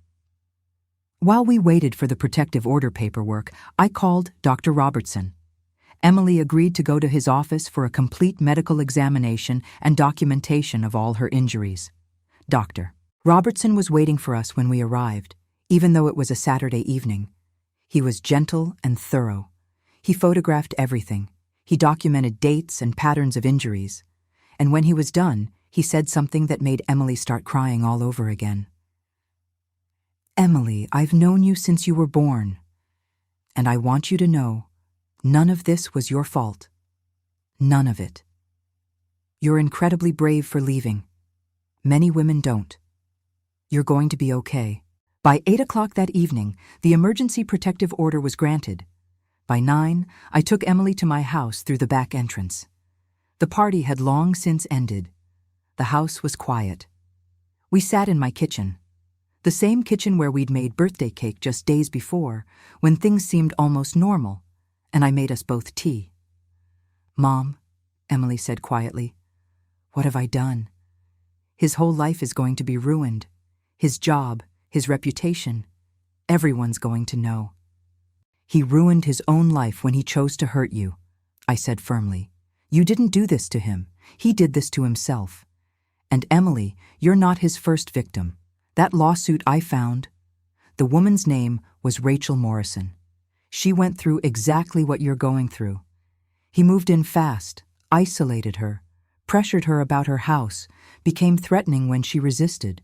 While we waited for the protective order paperwork, I called Dr. Robertson. Emily agreed to go to his office for a complete medical examination and documentation of all her injuries. Dr. Robertson was waiting for us when we arrived, even though it was a Saturday evening. He was gentle and thorough. He photographed everything. He documented dates and patterns of injuries. And when he was done, he said something that made Emily start crying all over again. Emily, I've known you since you were born. And I want you to know, none of this was your fault. None of it. You're incredibly brave for leaving. Many women don't. You're going to be okay. By 8 o'clock that evening, the emergency protective order was granted. By 9, I took Emily to my house through the back entrance. The party had long since ended. The house was quiet. We sat in my kitchen. The same kitchen where we'd made birthday cake just days before, when things seemed almost normal, and I made us both tea. Mom, Emily said quietly, what have I done? His whole life is going to be ruined. His job, his reputation. Everyone's going to know. He ruined his own life when he chose to hurt you, I said firmly. You didn't do this to him. He did this to himself. And Emily, you're not his first victim. That lawsuit I found, the woman's name was Rachel Morrison. She went through exactly what you're going through. He moved in fast, isolated her, pressured her about her house, became threatening when she resisted.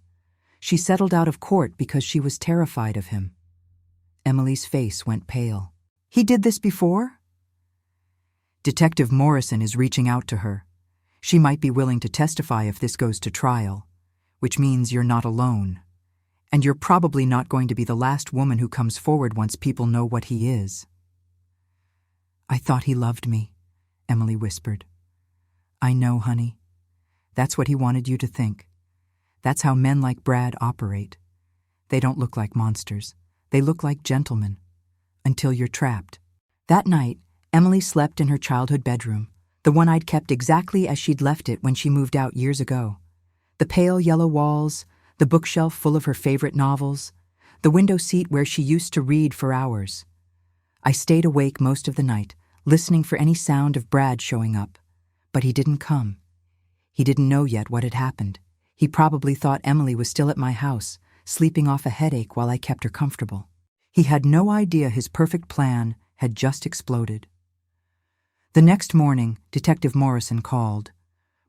She settled out of court because she was terrified of him. Emily's face went pale. He did this before? Detective Morrison is reaching out to her. She might be willing to testify if this goes to trial, which means you're not alone. And you're probably not going to be the last woman who comes forward once people know what he is. I thought he loved me, Emily whispered. I know, honey. That's what he wanted you to think. That's how men like Brad operate. They don't look like monsters. They look like gentlemen. Until you're trapped. That night, Emily slept in her childhood bedroom, the one I'd kept exactly as she'd left it when she moved out years ago. The pale yellow walls, the bookshelf full of her favorite novels, the window seat where she used to read for hours. I stayed awake most of the night, listening for any sound of Brad showing up. But he didn't come. He didn't know yet what had happened. He probably thought Emily was still at my house, sleeping off a headache while I kept her comfortable. He had no idea his perfect plan had just exploded. The next morning, Detective Morrison called.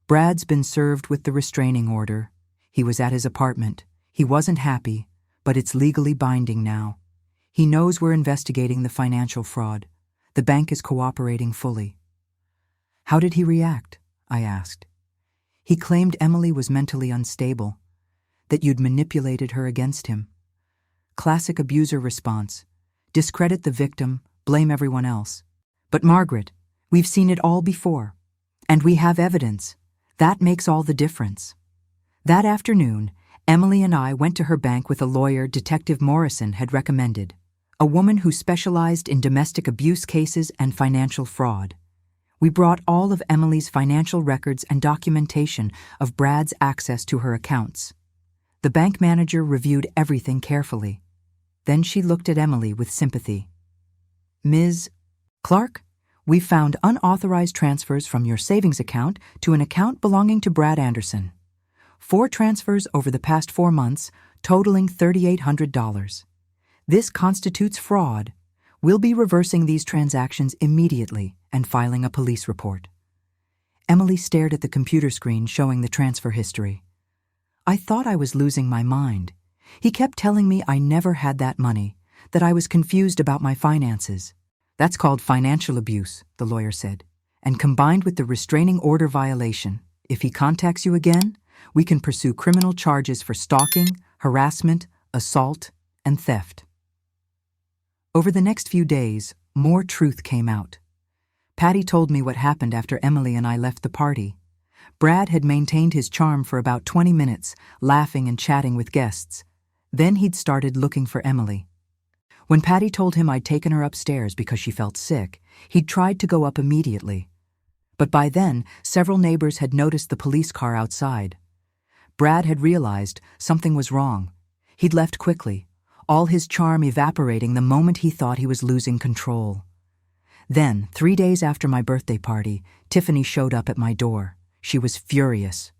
Brad's been served with the restraining order. He was at his apartment. He wasn't happy, but it's legally binding now. He knows we're investigating the financial fraud. The bank is cooperating fully. How did he react? I asked. He claimed Emily was mentally unstable, that you'd manipulated her against him. Classic abuser response. Discredit the victim, blame everyone else. But Margaret, we've seen it all before. And we have evidence. That makes all the difference. That afternoon, Emily and I went to her bank with a lawyer Detective Morrison had recommended, a woman who specialized in domestic abuse cases and financial fraud. We brought all of Emily's financial records and documentation of Brad's access to her accounts. The bank manager reviewed everything carefully. Then she looked at Emily with sympathy. Ms. Clark, we found unauthorized transfers from your savings account to an account belonging to Brad Anderson. 4 transfers over the past 4 months, totaling $3,800. This constitutes fraud. We'll be reversing these transactions immediately and filing a police report. Emily stared at the computer screen showing the transfer history. I thought I was losing my mind. He kept telling me I never had that money, that I was confused about my finances. That's called financial abuse, the lawyer said, and combined with the restraining order violation, if he contacts you again, we can pursue criminal charges for stalking, harassment, assault, and theft. Over the next few days, more truth came out. Patty told me what happened after Emily and I left the party. Brad had maintained his charm for about 20 minutes, laughing and chatting with guests. Then he'd started looking for Emily. When Patty told him I'd taken her upstairs because she felt sick, he'd tried to go up immediately. But by then, several neighbors had noticed the police car outside. Brad had realized something was wrong. He'd left quickly, all his charm evaporating the moment he thought he was losing control. Then, 3 days after my birthday party, Tiffany showed up at my door. She was furious.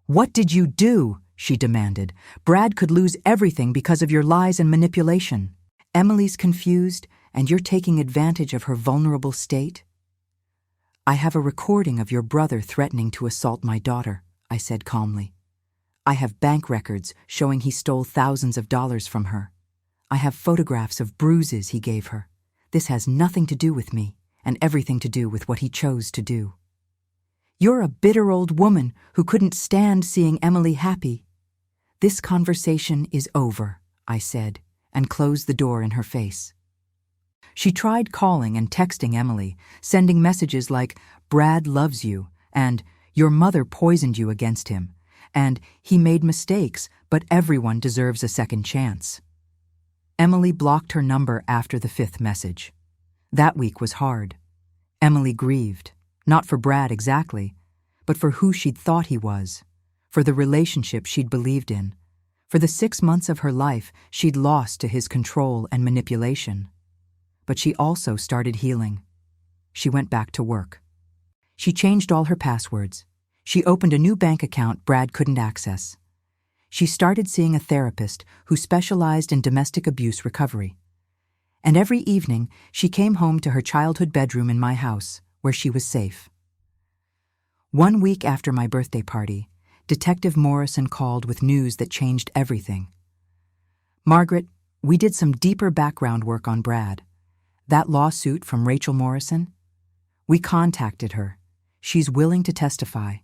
"What did you do?" she demanded. "Brad could lose everything because of your lies and manipulation. Emily's confused, and you're taking advantage of her vulnerable state." "I have a recording of your brother threatening to assault my daughter," I said calmly. "I have bank records showing he stole thousands of dollars from her. I have photographs of bruises he gave her. This has nothing to do with me, and everything to do with what he chose to do. You're a bitter old woman who couldn't stand seeing Emily happy." "This conversation is over," I said, and closed the door in her face. She tried calling and texting Emily, sending messages like, "Brad loves you," and "Your mother poisoned you against him," and "He made mistakes, but everyone deserves a second chance." Emily blocked her number after the 5th message. That week was hard. Emily grieved, not for Brad exactly, but for who she'd thought he was, for the relationship she'd believed in, for the 6 months of her life she'd lost to his control and manipulation. But she also started healing. She went back to work. She changed all her passwords. She opened a new bank account Brad couldn't access. She started seeing a therapist who specialized in domestic abuse recovery. And every evening, she came home to her childhood bedroom in my house, where she was safe. 1 week after my birthday party, Detective Morrison called with news that changed everything. "Margaret, we did some deeper background work on Brad. That lawsuit from Rachel Morrison? We contacted her. She's willing to testify.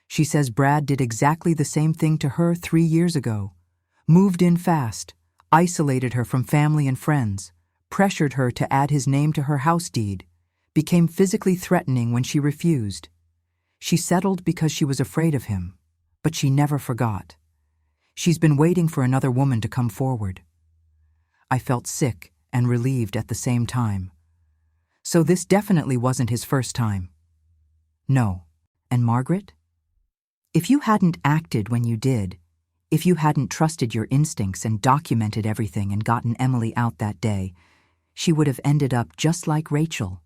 She says Brad did exactly the same thing to her 3 years ago. Moved in fast, isolated her from family and friends, pressured her to add his name to her house deed, became physically threatening when she refused. She settled because she was afraid of him, but she never forgot. She's been waiting for another woman to come forward." I felt sick and relieved at the same time. So this definitely wasn't his first time. No. And Margaret? If you hadn't acted when you did, if you hadn't trusted your instincts and documented everything and gotten Emily out that day, she would have ended up just like Rachel.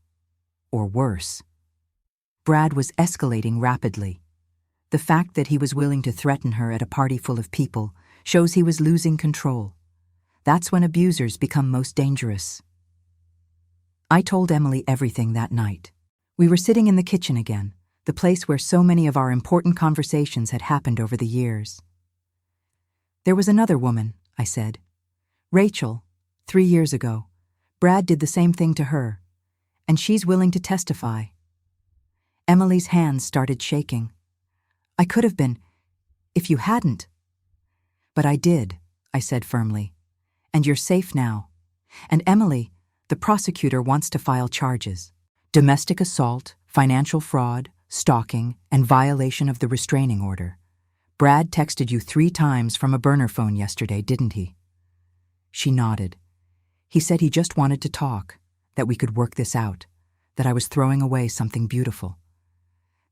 Or worse. Brad was escalating rapidly. The fact that he was willing to threaten her at a party full of people shows he was losing control. That's when abusers become most dangerous. I told Emily everything that night. We were sitting in the kitchen again, the place where so many of our important conversations had happened over the years. "There was another woman," I said. "Rachel, 3 years ago. Brad did the same thing to her, and she's willing to testify." Emily's hands started shaking. "I could have been, if you hadn't." "But I did," I said firmly. "And you're safe now. And Emily, the prosecutor wants to file charges. Domestic assault, financial fraud, stalking, and violation of the restraining order. Brad texted you 3 times from a burner phone yesterday, didn't he?" She nodded. "He said he just wanted to talk, that we could work this out, that I was throwing away something beautiful.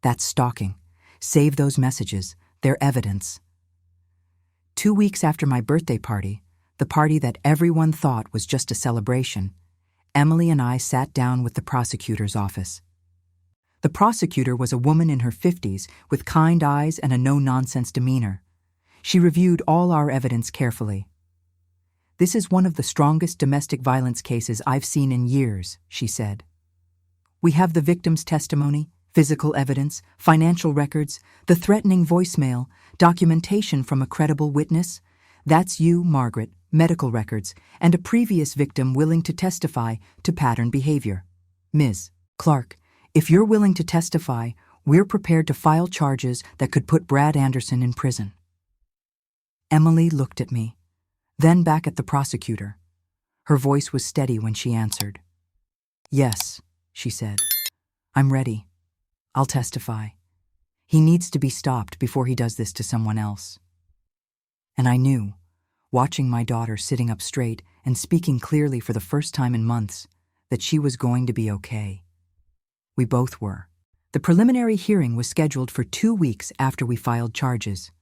That's stalking. Save those messages. They're evidence." 2 weeks after my birthday party, the party that everyone thought was just a celebration, Emily and I sat down with the prosecutor's office. The prosecutor was a woman in her 50s with kind eyes and a no-nonsense demeanor. She reviewed all our evidence carefully. "This is one of the strongest domestic violence cases I've seen in years," she said. "We have the victim's testimony, physical evidence, financial records, the threatening voicemail, documentation from a credible witness. That's you, Margaret, medical records, and a previous victim willing to testify to pattern behavior. Ms. Clark, if you're willing to testify, we're prepared to file charges that could put Brad Anderson in prison." Emily looked at me, then back at the prosecutor. Her voice was steady when she answered. "Yes," she said. "I'm ready. I'll testify. He needs to be stopped before he does this to someone else. And I knew, watching my daughter sitting up straight and speaking clearly for the first time in months, that she was going to be okay. We both were. The preliminary hearing was scheduled for 2 weeks after we filed charges.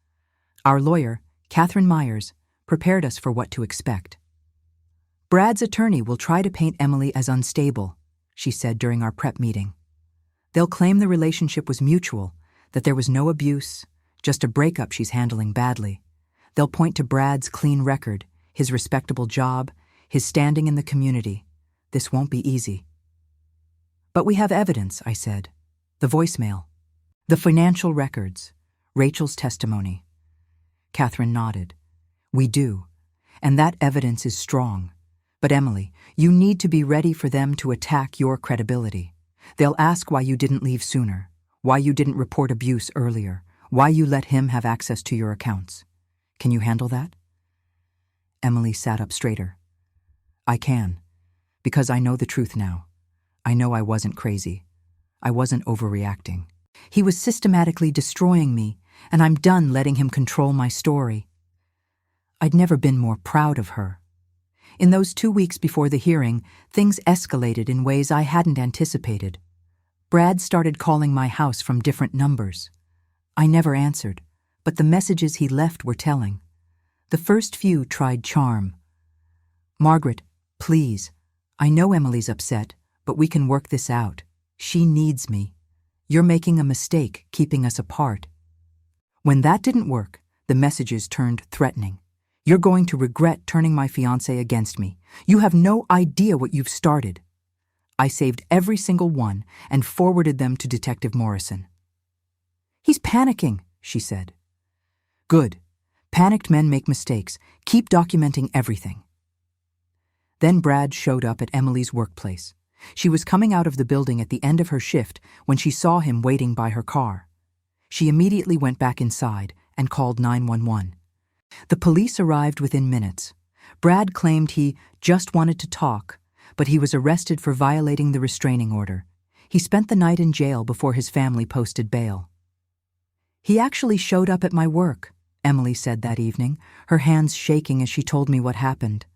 Our lawyer, Catherine Myers, prepared us for what to expect. Brad's attorney will try to paint Emily as unstable, she said during our prep meeting. They'll claim the relationship was mutual, that there was no abuse, just a breakup she's handling badly. They'll point to Brad's clean record, his respectable job, his standing in the community. This won't be easy. But we have evidence, I said. The voicemail, the financial records, Rachel's testimony. Catherine nodded. We do, and that evidence is strong. But Emily, you need to be ready for them to attack your credibility. They'll ask why you didn't leave sooner, why you didn't report abuse earlier, why you let him have access to your accounts. Can you handle that? Emily sat up straighter. I can, because I know the truth now. I know I wasn't crazy. I wasn't overreacting. He was systematically destroying me, and I'm done letting him control my story. I'd never been more proud of her. In those 2 weeks before the hearing, things escalated in ways I hadn't anticipated. Brad started calling my house from different numbers. I never answered, but the messages he left were telling. The first few tried charm. Margaret, please. I know Emily's upset, but we can work this out. She needs me. You're making a mistake keeping us apart. When that didn't work, the messages turned threatening. You're going to regret turning my fiancé against me. You have no idea what you've started. I saved every single one and forwarded them to Detective Morrison. He's panicking, she said. Good. Panicked men make mistakes. Keep documenting everything. Then Brad showed up at Emily's workplace. She was coming out of the building at the end of her shift when she saw him waiting by her car. She immediately went back inside and called 911. The police arrived within minutes. Brad claimed he just wanted to talk, but he was arrested for violating the restraining order. He spent the night in jail before his family posted bail. He actually showed up at my work, Emily said that evening, her hands shaking as she told me what happened.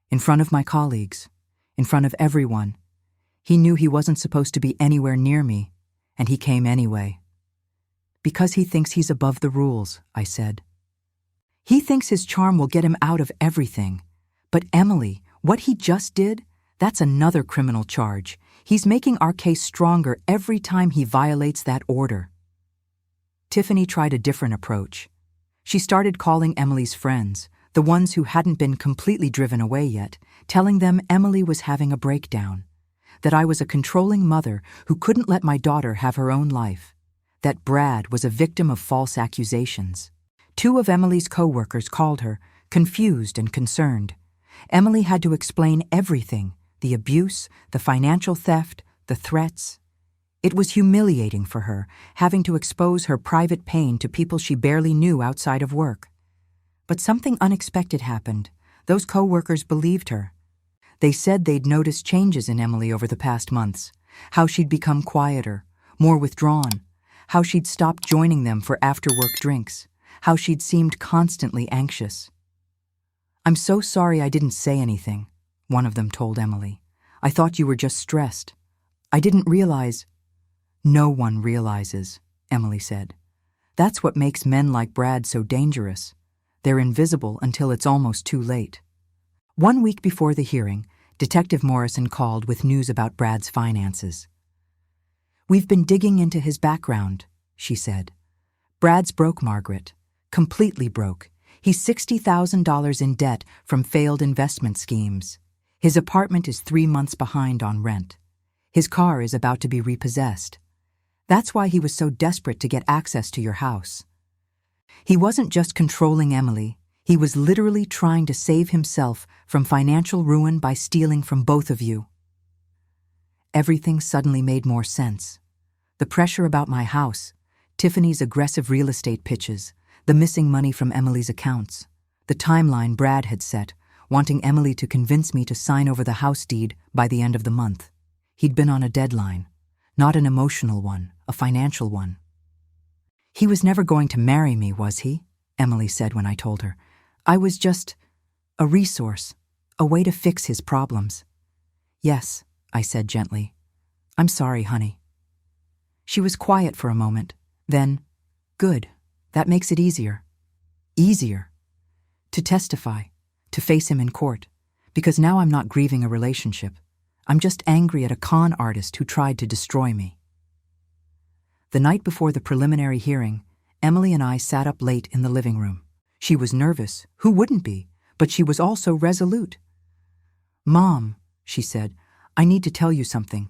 In front of my colleagues, in front of everyone. He knew he wasn't supposed to be anywhere near me, and he came anyway. Because he thinks he's above the rules, I said. He thinks his charm will get him out of everything. But Emily, what he just did, that's another criminal charge. He's making our case stronger every time he violates that order. Tiffany tried a different approach. She started calling Emily's friends, the ones who hadn't been completely driven away yet, telling them Emily was having a breakdown, that I was a controlling mother who couldn't let my daughter have her own life, that Brad was a victim of false accusations. 2 of Emily's co-workers called her, confused and concerned. Emily had to explain everything, the abuse, the financial theft, the threats. It was humiliating for her, having to expose her private pain to people she barely knew outside of work. But something unexpected happened. Those co-workers believed her. They said they'd noticed changes in Emily over the past months, how she'd become quieter, more withdrawn, how she'd stopped joining them for after-work drinks, how she'd seemed constantly anxious. I'm so sorry I didn't say anything, one of them told Emily. I thought you were just stressed. I didn't realize. No one realizes, Emily said. That's what makes men like Brad so dangerous. They're invisible until it's almost too late. 1 week before the hearing, Detective Morrison called with news about Brad's finances. We've been digging into his background, she said. Brad's broke, Margaret. Completely broke. He's $60,000 in debt from failed investment schemes. His apartment is 3 months behind on rent. His car is about to be repossessed. That's why he was so desperate to get access to your house. He wasn't just controlling Emily. He was literally trying to save himself from financial ruin by stealing from both of you. Everything suddenly made more sense. The pressure about my house, Tiffany's aggressive real estate pitches, the missing money from Emily's accounts, the timeline Brad had set, wanting Emily to convince me to sign over the house deed by the end of the month. He'd been on a deadline, not an emotional one, a financial one. He was never going to marry me, was he? Emily said when I told her. I was just a resource, a way to fix his problems. Yes, I said gently. I'm sorry, honey. She was quiet for a moment. Then, good, that makes it easier. Easier. To testify, to face him in court, because now I'm not grieving a relationship. I'm just angry at a con artist who tried to destroy me. The night before the preliminary hearing, Emily and I sat up late in the living room. She was nervous, who wouldn't be, but she was also resolute. Mom, she said, I need to tell you something.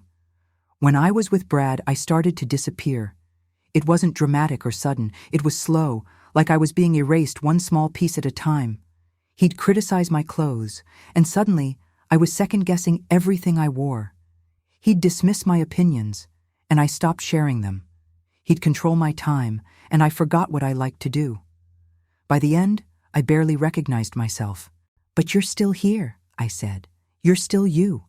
When I was with Brad, I started to disappear. It wasn't dramatic or sudden, it was slow, like I was being erased one small piece at a time. He'd criticize my clothes, and suddenly I was second-guessing everything I wore. He'd dismiss my opinions, and I stopped sharing them. He'd control my time, and I forgot what I liked to do. By the end, I barely recognized myself. But you're still here, I said. You're still you.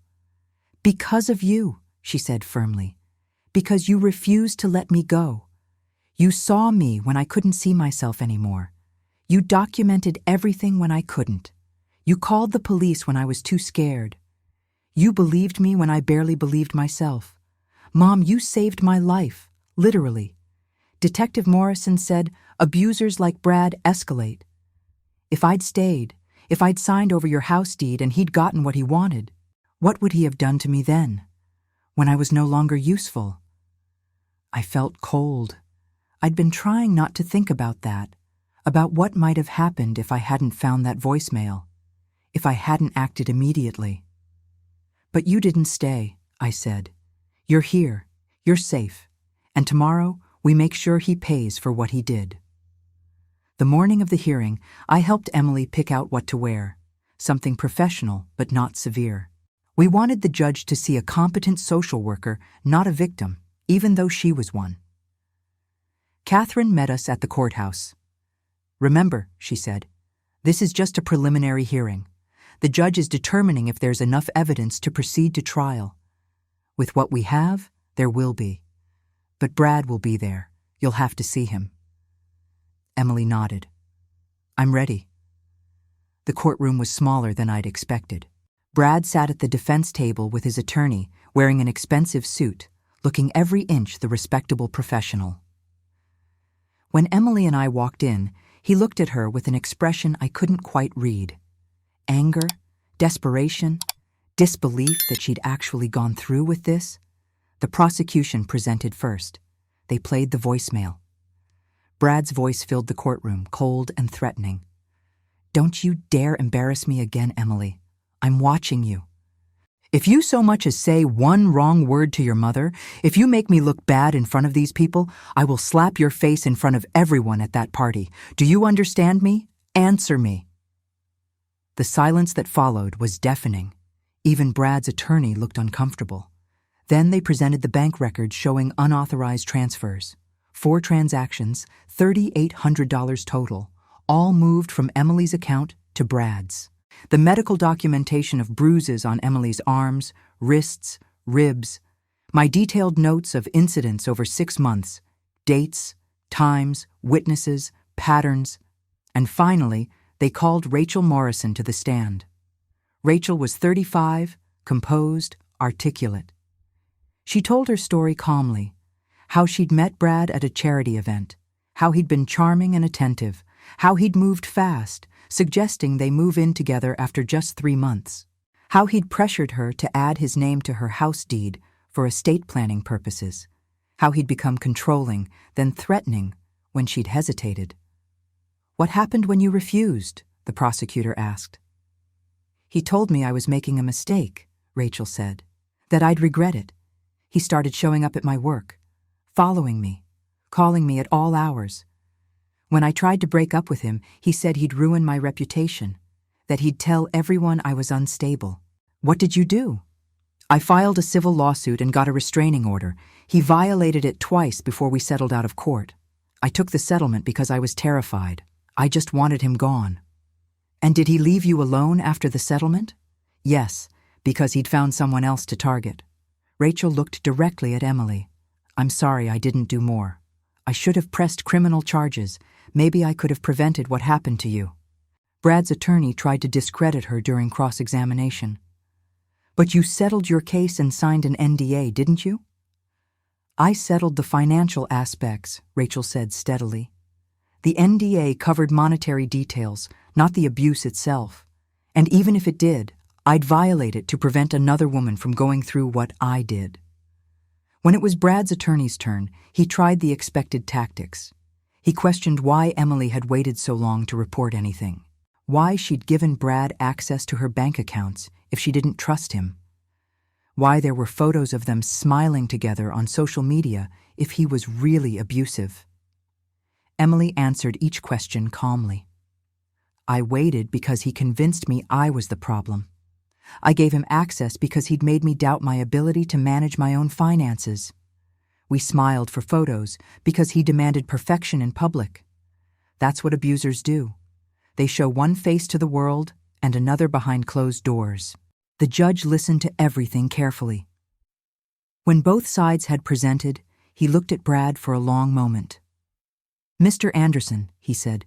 Because of you, she said firmly. Because you refused to let me go. You saw me when I couldn't see myself anymore. You documented everything when I couldn't. You called the police when I was too scared. You believed me when I barely believed myself. Mom, you saved my life, literally. Detective Morrison said, abusers like Brad escalate. If I'd stayed, if I'd signed over your house deed and he'd gotten what he wanted, what would he have done to me then, when I was no longer useful? I felt cold. I'd been trying not to think about that, about what might have happened if I hadn't found that voicemail, if I hadn't acted immediately. But you didn't stay, I said. You're here, you're safe, and tomorrow we make sure he pays for what he did. The morning of the hearing, I helped Emily pick out what to wear, something professional but not severe. We wanted the judge to see a competent social worker, not a victim, even though she was one. Catherine met us at the courthouse. Remember, she said, this is just a preliminary hearing. The judge is determining if there's enough evidence to proceed to trial. With what we have, there will be. But Brad will be there. You'll have to see him. Emily nodded. I'm ready. The courtroom was smaller than I'd expected. Brad sat at the defense table with his attorney, wearing an expensive suit, looking every inch the respectable professional. When Emily and I walked in, he looked at her with an expression I couldn't quite read. Anger, desperation, disbelief that she'd actually gone through with this. The prosecution presented first. They played the voicemail. Brad's voice filled the courtroom, cold and threatening. Don't you dare embarrass me again, Emily. I'm watching you. If you so much as say one wrong word to your mother, if you make me look bad in front of these people, I will slap your face in front of everyone at that party. Do you understand me? Answer me. The silence that followed was deafening. Even Brad's attorney looked uncomfortable. Then they presented the bank records showing unauthorized transfers. 4 transactions, $3,800 total, all moved from Emily's account to Brad's. The medical documentation of bruises on Emily's arms, wrists, ribs, my detailed notes of incidents over 6 months, dates, times, witnesses, patterns, and finally, they called Rachel Morrison to the stand. Rachel was 35, composed, articulate. She told her story calmly, how she'd met Brad at a charity event, how he'd been charming and attentive, how he'd moved fast, suggesting they move in together after just 3 months, how he'd pressured her to add his name to her house deed for estate planning purposes, how he'd become controlling, then threatening when she'd hesitated. What happened when you refused? The prosecutor asked. He told me I was making a mistake, Rachel said, that I'd regret it. He started showing up at my work, following me, calling me at all hours. When I tried to break up with him, he said he'd ruin my reputation, that he'd tell everyone I was unstable. What did you do? I filed a civil lawsuit and got a restraining order. He violated it twice before we settled out of court. I took the settlement because I was terrified. I just wanted him gone. And did he leave you alone after the settlement? Yes, because he'd found someone else to target. Rachel looked directly at Emily. I'm sorry I didn't do more. I should have pressed criminal charges. Maybe I could have prevented what happened to you. Brad's attorney tried to discredit her during cross-examination. But you settled your case and signed an NDA, didn't you? I settled the financial aspects, Rachel said steadily. The NDA covered monetary details, not the abuse itself. And even if it did, I'd violate it to prevent another woman from going through what I did. When it was Brad's attorney's turn, he tried the expected tactics. He questioned why Emily had waited so long to report anything, why she'd given Brad access to her bank accounts if she didn't trust him, why there were photos of them smiling together on social media if he was really abusive. Emily answered each question calmly. I waited because he convinced me I was the problem. I gave him access because he'd made me doubt my ability to manage my own finances. We smiled for photos because he demanded perfection in public. That's what abusers do. They show one face to the world and another behind closed doors. The judge listened to everything carefully. When both sides had presented, he looked at Brad for a long moment. Mr. Anderson, he said,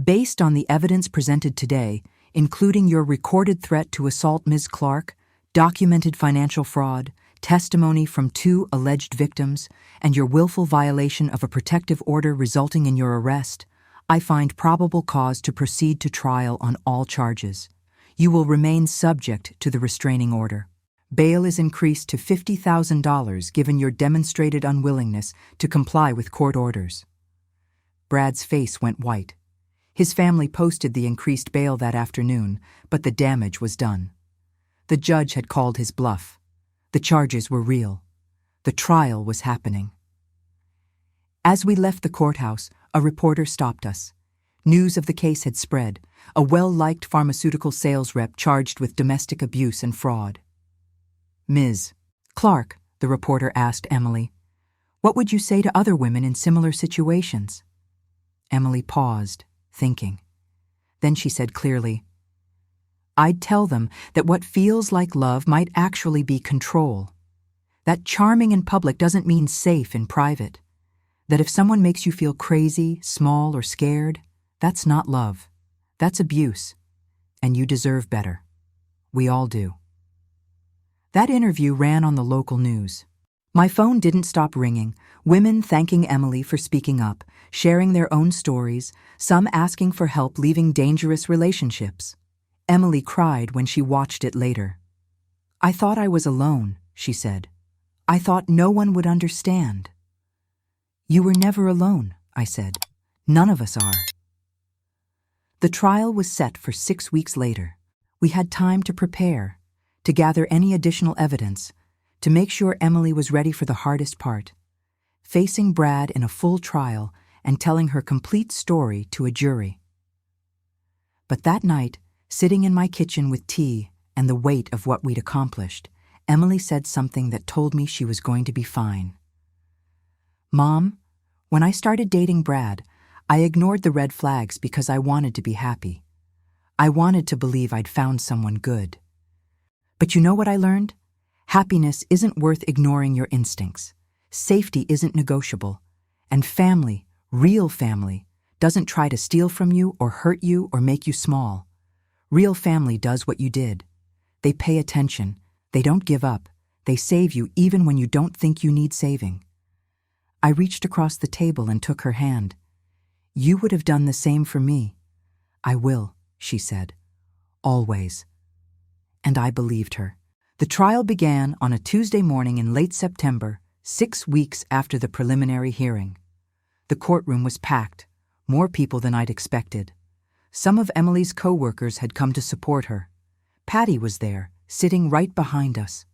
based on the evidence presented today, including your recorded threat to assault Ms. Clark, documented financial fraud, testimony from 2 alleged victims, and your willful violation of a protective order resulting in your arrest, I find probable cause to proceed to trial on all charges. You will remain subject to the restraining order. Bail is increased to $50,000 given your demonstrated unwillingness to comply with court orders. Brad's face went white. His family posted the increased bail that afternoon, but the damage was done. The judge had called his bluff. The charges were real. The trial was happening. As we left the courthouse, a reporter stopped us. News of the case had spread, a well-liked pharmaceutical sales rep charged with domestic abuse and fraud. Ms. Clark, the reporter asked Emily, what would you say to other women in similar situations? Emily paused, thinking. Then she said clearly, I'd tell them that what feels like love might actually be control. That charming in public doesn't mean safe in private. That if someone makes you feel crazy, small, or scared, that's not love. That's abuse. And you deserve better. We all do. That interview ran on the local news. My phone didn't stop ringing, women thanking Emily for speaking up, sharing their own stories, some asking for help leaving dangerous relationships. Emily cried when she watched it later. I thought I was alone, she said. I thought no one would understand. You were never alone, I said. None of us are. The trial was set for 6 weeks later. We had time to prepare, to gather any additional evidence, to make sure Emily was ready for the hardest part, facing Brad in a full trial and telling her complete story to a jury. But that night, sitting in my kitchen with tea and the weight of what we'd accomplished, Emily said something that told me she was going to be fine. Mom, when I started dating Brad, I ignored the red flags because I wanted to be happy. I wanted to believe I'd found someone good. But you know what I learned? Happiness isn't worth ignoring your instincts. Safety isn't negotiable. And family, real family, doesn't try to steal from you or hurt you or make you small. Real family does what you did. They pay attention. They don't give up. They save you even when you don't think you need saving. I reached across the table and took her hand. You would have done the same for me. I will, she said. Always. And I believed her. The trial began on a Tuesday morning in late September, 6 weeks after the preliminary hearing. The courtroom was packed, more people than I'd expected. Some of Emily's co-workers had come to support her. Patty was there, sitting right behind us.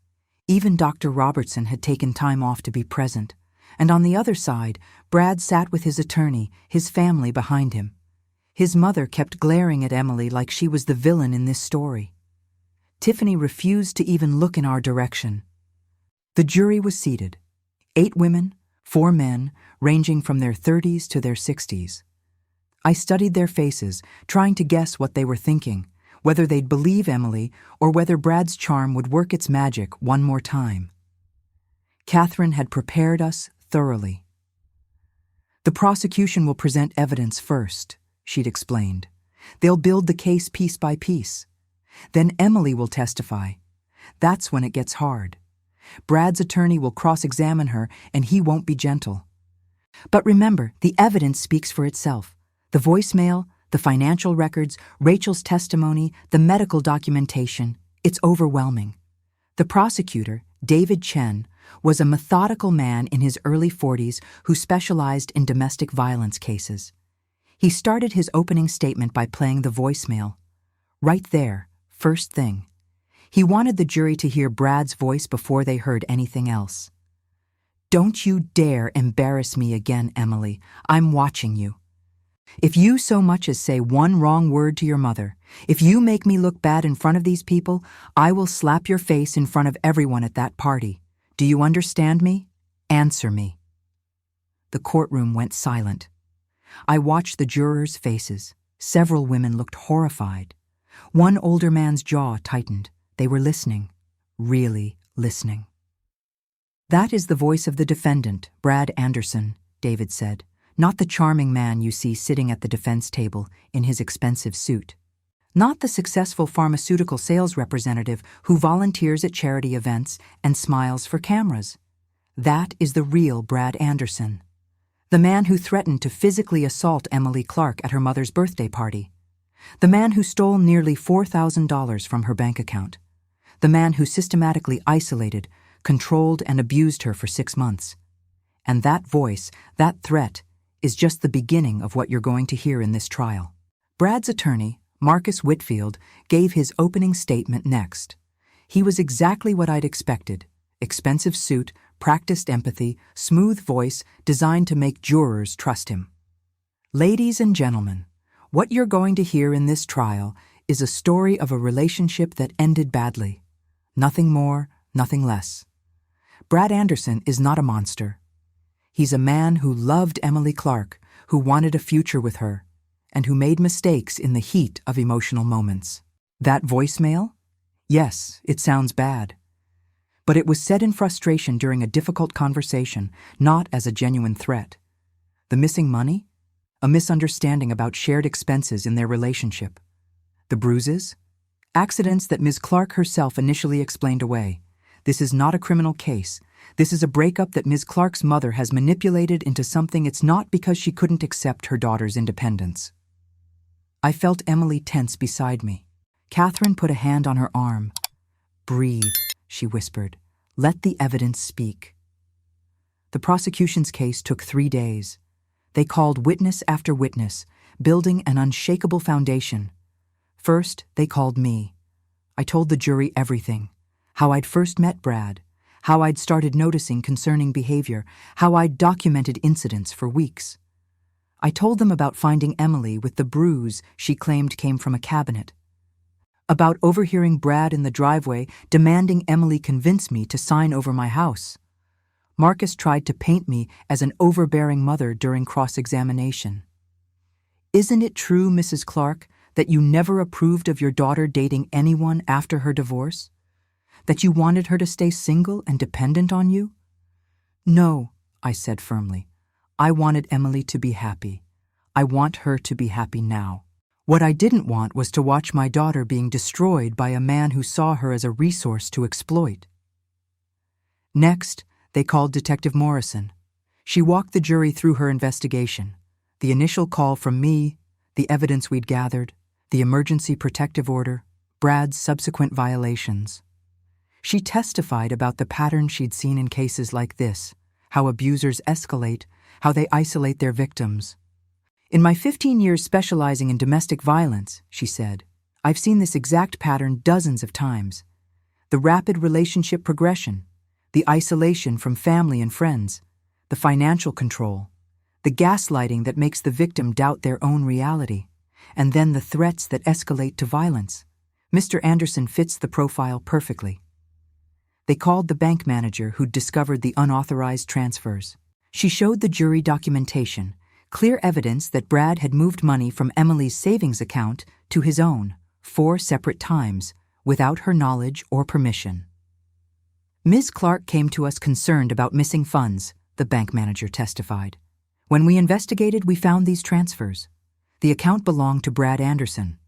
Even Dr. Robertson had taken time off to be present. And on the other side, Brad sat with his attorney, his family behind him. His mother kept glaring at Emily like she was the villain in this story. Tiffany refused to even look in our direction. The jury was seated. 8 women, 4 men, ranging from their 30s to their 60s. I studied their faces, trying to guess what they were thinking, whether they'd believe Emily or whether Brad's charm would work its magic one more time. Catherine had prepared us thoroughly. The prosecution will present evidence first, she'd explained. They'll build the case piece by piece. Then Emily will testify. That's when it gets hard. Brad's attorney will cross-examine her, and he won't be gentle. But remember, the evidence speaks for itself. The voicemail, the financial records, Rachel's testimony, the medical documentation, it's overwhelming. The prosecutor, David Chen, was a methodical man in his early 40s who specialized in domestic violence cases. He started his opening statement by playing the voicemail. Right there, first thing. He wanted the jury to hear Brad's voice before they heard anything else. "Don't you dare embarrass me again, Emily. I'm watching you. If you so much as say one wrong word to your mother, if you make me look bad in front of these people, I will slap your face in front of everyone at that party. Do you understand me? Answer me." The courtroom went silent. I watched the jurors' faces. Several women looked horrified. One older man's jaw tightened. They were listening, really listening. "That is the voice of the defendant, Brad Anderson," David said, "not the charming man you see sitting at the defense table in his expensive suit. Not the successful pharmaceutical sales representative who volunteers at charity events and smiles for cameras. That is the real Brad Anderson. The man who threatened to physically assault Emily Clark at her mother's birthday party. The man who stole nearly $4,000 from her bank account. The man who systematically isolated, controlled, and abused her for 6 months. And that voice, that threat, is just the beginning of what you're going to hear in this trial." Brad's attorney, Marcus Whitfield, gave his opening statement next. He was exactly what I'd expected. Expensive suit, practiced empathy, smooth voice, designed to make jurors trust him. "Ladies and gentlemen, what you're going to hear in this trial is a story of a relationship that ended badly. Nothing more, nothing less. Brad Anderson is not a monster. He's a man who loved Emily Clark, who wanted a future with her, and who made mistakes in the heat of emotional moments." That voicemail? Yes, it sounds bad. But it was said in frustration during a difficult conversation, not as a genuine threat. The missing money? A misunderstanding about shared expenses in their relationship. The bruises? Accidents that Ms. Clark herself initially explained away. This is not a criminal case. This is a breakup that Ms. Clark's mother has manipulated into something it's not because she couldn't accept her daughter's independence. I felt Emily tense beside me. Catherine put a hand on her arm. "Breathe," she whispered. "Let the evidence speak." The prosecution's case took 3 days. They called witness after witness, building an unshakable foundation. First, they called me. I told the jury everything. How I'd first met Brad, how I'd started noticing concerning behavior, how I'd documented incidents for weeks. I told them about finding Emily with the bruise she claimed came from a cabinet. About overhearing Brad in the driveway demanding Emily convince me to sign over my house. Marcus tried to paint me as an overbearing mother during cross-examination. "Isn't it true, Mrs. Clark, that you never approved of your daughter dating anyone after her divorce? That you wanted her to stay single and dependent on you?" "No," I said firmly. "I wanted Emily to be happy. I want her to be happy now. What I didn't want was to watch my daughter being destroyed by a man who saw her as a resource to exploit." Next, they called Detective Morrison. She walked the jury through her investigation. The initial call from me, the evidence we'd gathered, the emergency protective order, Brad's subsequent violations. She testified about the pattern she'd seen in cases like this, how abusers escalate, how they isolate their victims. "In my 15 years specializing in domestic violence," she said, "I've seen this exact pattern dozens of times. The rapid relationship progression, the isolation from family and friends, the financial control, the gaslighting that makes the victim doubt their own reality, and then the threats that escalate to violence. Mr. Anderson fits the profile perfectly." They called the bank manager who'd discovered the unauthorized transfers. She showed the jury documentation, clear evidence that Brad had moved money from Emily's savings account to his own 4 separate times, without her knowledge or permission. "Ms. Clark came to us concerned about missing funds," the bank manager testified. When we investigated, we found these transfers. The account belonged to Brad Anderson.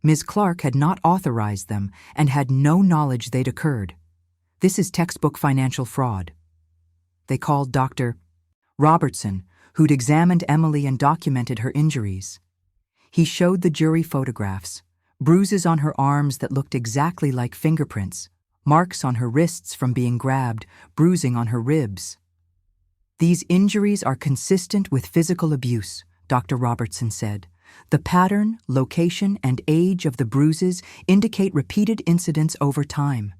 Ms. Clark had not authorized them and had no knowledge they'd occurred. This is textbook financial fraud. They called Dr. Robertson, who'd examined Emily and documented her injuries. He showed the jury photographs, bruises on her arms that looked exactly like fingerprints, marks on her wrists from being grabbed, bruising on her ribs. These injuries are consistent with physical abuse, Dr. Robertson said. The pattern, location, and age of the bruises indicate repeated incidents over time.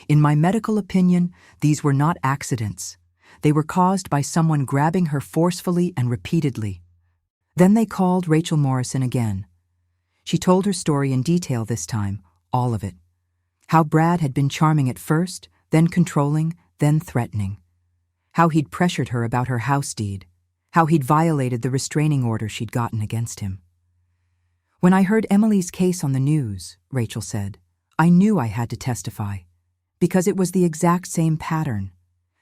In my medical opinion, these were not accidents. They were caused by someone grabbing her forcefully and repeatedly. Then they called Rachel Morrison again. She told her story in detail this time, all of it. How Brad had been charming at first, then controlling, then threatening. How he'd pressured her about her house deed. How he'd violated the restraining order she'd gotten against him. When I heard Emily's case on the news, Rachel said, I knew I had to testify. Because it was the exact same pattern,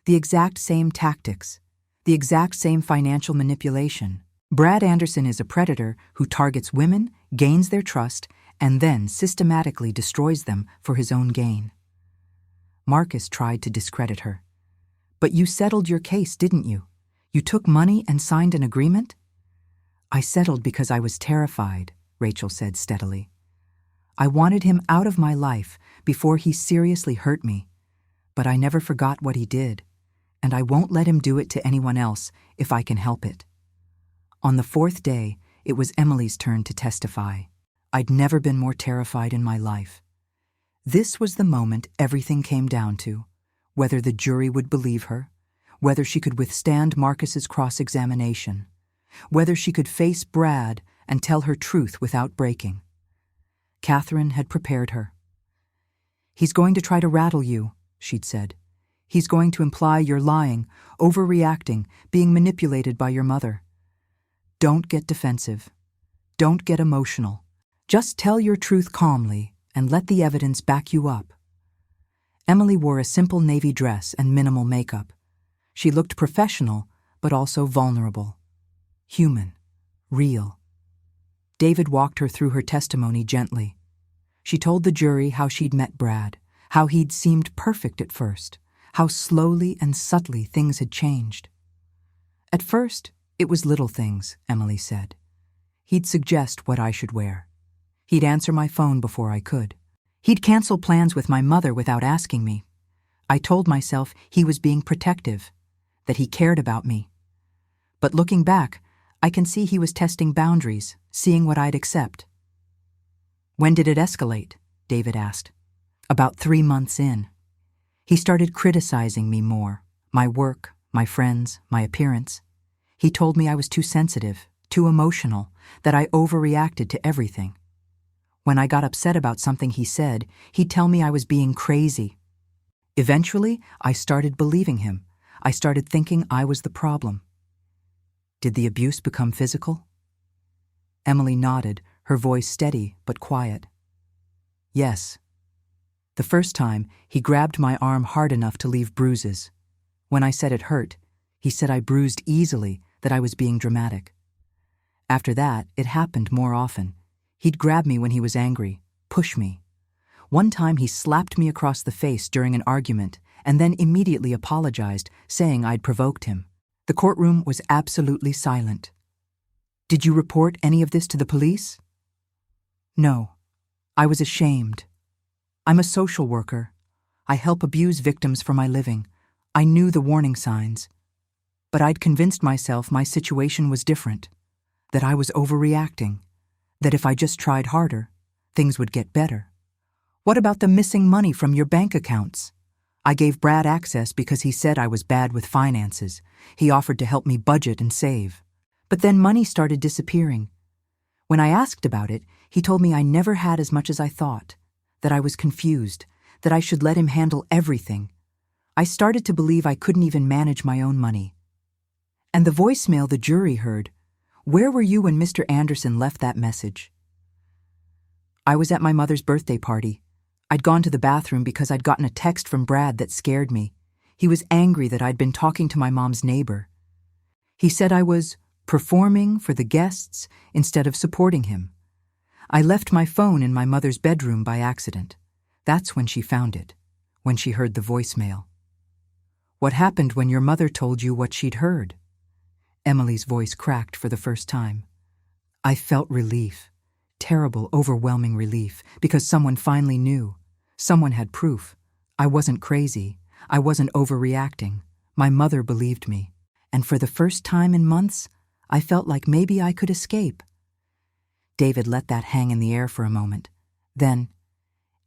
the exact same tactics, the exact same financial manipulation. Brad Anderson is a predator who targets women, gains their trust, and then systematically destroys them for his own gain. Marcus tried to discredit her. But you settled your case, didn't you? You took money and signed an agreement? I settled because I was terrified, Rachel said steadily. I wanted him out of my life before he seriously hurt me, but I never forgot what he did, and I won't let him do it to anyone else if I can help it. On the fourth day, it was Emily's turn to testify. I'd never been more terrified in my life. This was the moment everything came down to, whether the jury would believe her, whether she could withstand Marcus's cross-examination, whether she could face Brad and tell her truth without breaking. Catherine had prepared her. He's going to try to rattle you, she'd said. He's going to imply you're lying, overreacting, being manipulated by your mother. Don't get defensive. Don't get emotional. Just tell your truth calmly and let the evidence back you up. Emily wore a simple navy dress and minimal makeup. She looked professional, but also vulnerable. Human. Real. David walked her through her testimony gently. She told the jury how she'd met Brad, how he'd seemed perfect at first, how slowly and subtly things had changed. At first, it was little things, Emily said. He'd suggest what I should wear. He'd answer my phone before I could. He'd cancel plans with my mother without asking me. I told myself he was being protective, that he cared about me. But looking back, I can see he was testing boundaries, seeing what I'd accept. When did it escalate? David asked. About 3 months in. He started criticizing me more, my work, my friends, my appearance. He told me I was too sensitive, too emotional, that I overreacted to everything. When I got upset about something he said, he'd tell me I was being crazy. Eventually, I started believing him. I started thinking I was the problem. Did the abuse become physical? Emily nodded, her voice steady but quiet. Yes. The first time, he grabbed my arm hard enough to leave bruises. When I said it hurt, he said I bruised easily, that I was being dramatic. After that, it happened more often. He'd grab me when he was angry, push me. One time he slapped me across the face during an argument and then immediately apologized, saying I'd provoked him. The courtroom was absolutely silent. Did you report any of this to the police? No. I was ashamed. I'm a social worker. I help abuse victims for my living. I knew the warning signs. But I'd convinced myself my situation was different, that I was overreacting, that if I just tried harder, things would get better. What about the missing money from your bank accounts? I gave Brad access because he said I was bad with finances. He offered to help me budget and save. But then money started disappearing. When I asked about it, he told me I never had as much as I thought, that I was confused, that I should let him handle everything. I started to believe I couldn't even manage my own money. And the voicemail the jury heard, where were you when Mr. Anderson left that message? I was at my mother's birthday party. I'd gone to the bathroom because I'd gotten a text from Brad that scared me. He was angry that I'd been talking to my mom's neighbor. He said I was performing for the guests instead of supporting him. I left my phone in my mother's bedroom by accident. That's when she found it, when she heard the voicemail. What happened when your mother told you what she'd heard? Emily's voice cracked for the first time. I felt relief, terrible, overwhelming relief, because someone finally knew. Someone had proof. I wasn't crazy. I wasn't overreacting. My mother believed me. And for the first time in months, I felt like maybe I could escape. David let that hang in the air for a moment. Then,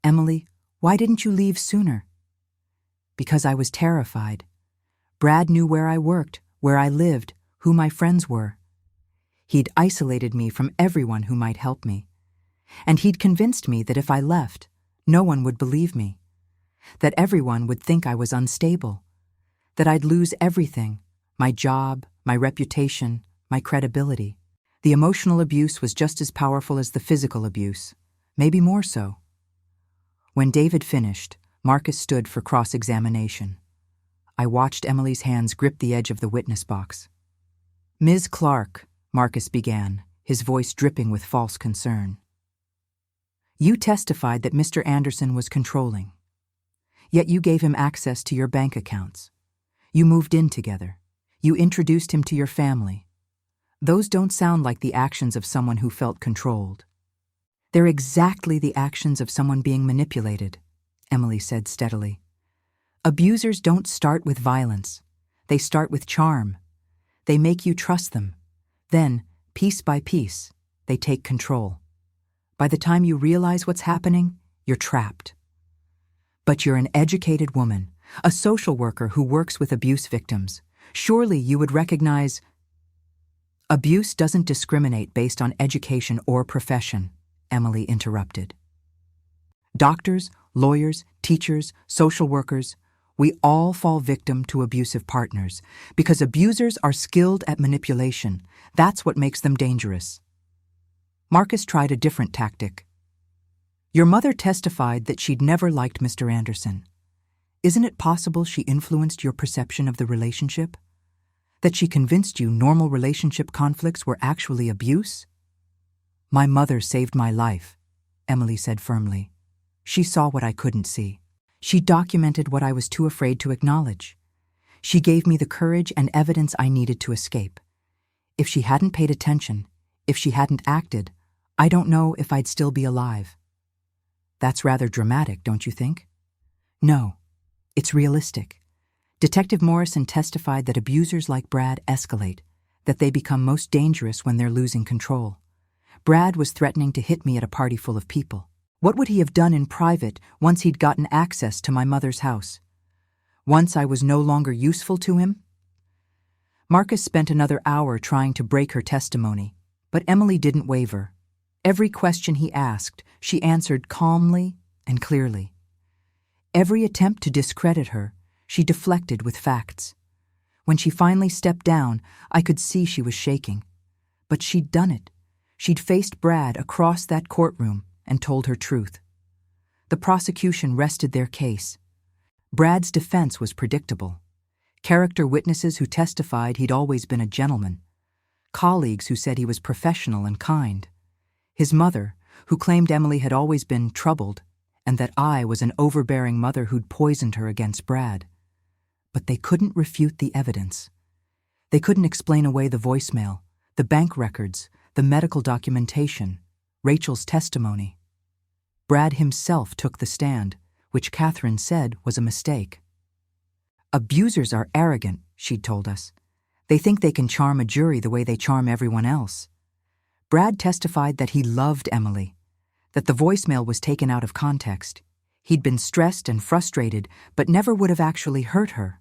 Emily, why didn't you leave sooner? Because I was terrified. Brad knew where I worked, where I lived, who my friends were. He'd isolated me from everyone who might help me. And he'd convinced me that if I left, no one would believe me. That everyone would think I was unstable. That I'd lose everything, my job, my reputation, my credibility. The emotional abuse was just as powerful as the physical abuse, maybe more so. When David finished, Marcus stood for cross-examination. I watched Emily's hands grip the edge of the witness box. Ms. Clark, Marcus began, his voice dripping with false concern. You testified that Mr. Anderson was controlling. Yet you gave him access to your bank accounts. You moved in together. You introduced him to your family. Those don't sound like the actions of someone who felt controlled. They're exactly the actions of someone being manipulated, Emily said steadily. Abusers don't start with violence. They start with charm. They make you trust them. Then, piece by piece, they take control. By the time you realize what's happening, you're trapped. But you're an educated woman, a social worker who works with abuse victims. Surely you would recognize abuse doesn't discriminate based on education or profession, Emily interrupted. Doctors, lawyers, teachers, social workers, we all fall victim to abusive partners because abusers are skilled at manipulation. That's what makes them dangerous. Marcus tried a different tactic. Your mother testified that she'd never liked Mr. Anderson. Isn't it possible she influenced your perception of the relationship? That she convinced you normal relationship conflicts were actually abuse? My mother saved my life, Emily said firmly. She saw what I couldn't see. She documented what I was too afraid to acknowledge. She gave me the courage and evidence I needed to escape. If she hadn't paid attention, if she hadn't acted, I don't know if I'd still be alive. That's rather dramatic, don't you think? No, it's realistic. Detective Morrison testified that abusers like Brad escalate, that they become most dangerous when they're losing control. Brad was threatening to hit me at a party full of people. What would he have done in private once he'd gotten access to my mother's house? Once I was no longer useful to him? Marcus spent another hour trying to break her testimony, but Emily didn't waver. Every question he asked, she answered calmly and clearly. Every attempt to discredit her, she deflected with facts. When she finally stepped down, I could see she was shaking. But she'd done it. She'd faced Brad across that courtroom and told her truth. The prosecution rested their case. Brad's defense was predictable. Character witnesses who testified he'd always been a gentleman. Colleagues who said he was professional and kind. His mother, who claimed Emily had always been troubled and that I was an overbearing mother who'd poisoned her against Brad. But they couldn't refute the evidence. They couldn't explain away the voicemail, the bank records, the medical documentation, Rachel's testimony. Brad himself took the stand, which Catherine said was a mistake. Abusers are arrogant, she'd told us. They think they can charm a jury the way they charm everyone else. Brad testified that he loved Emily, that the voicemail was taken out of context. He'd been stressed and frustrated, but never would have actually hurt her.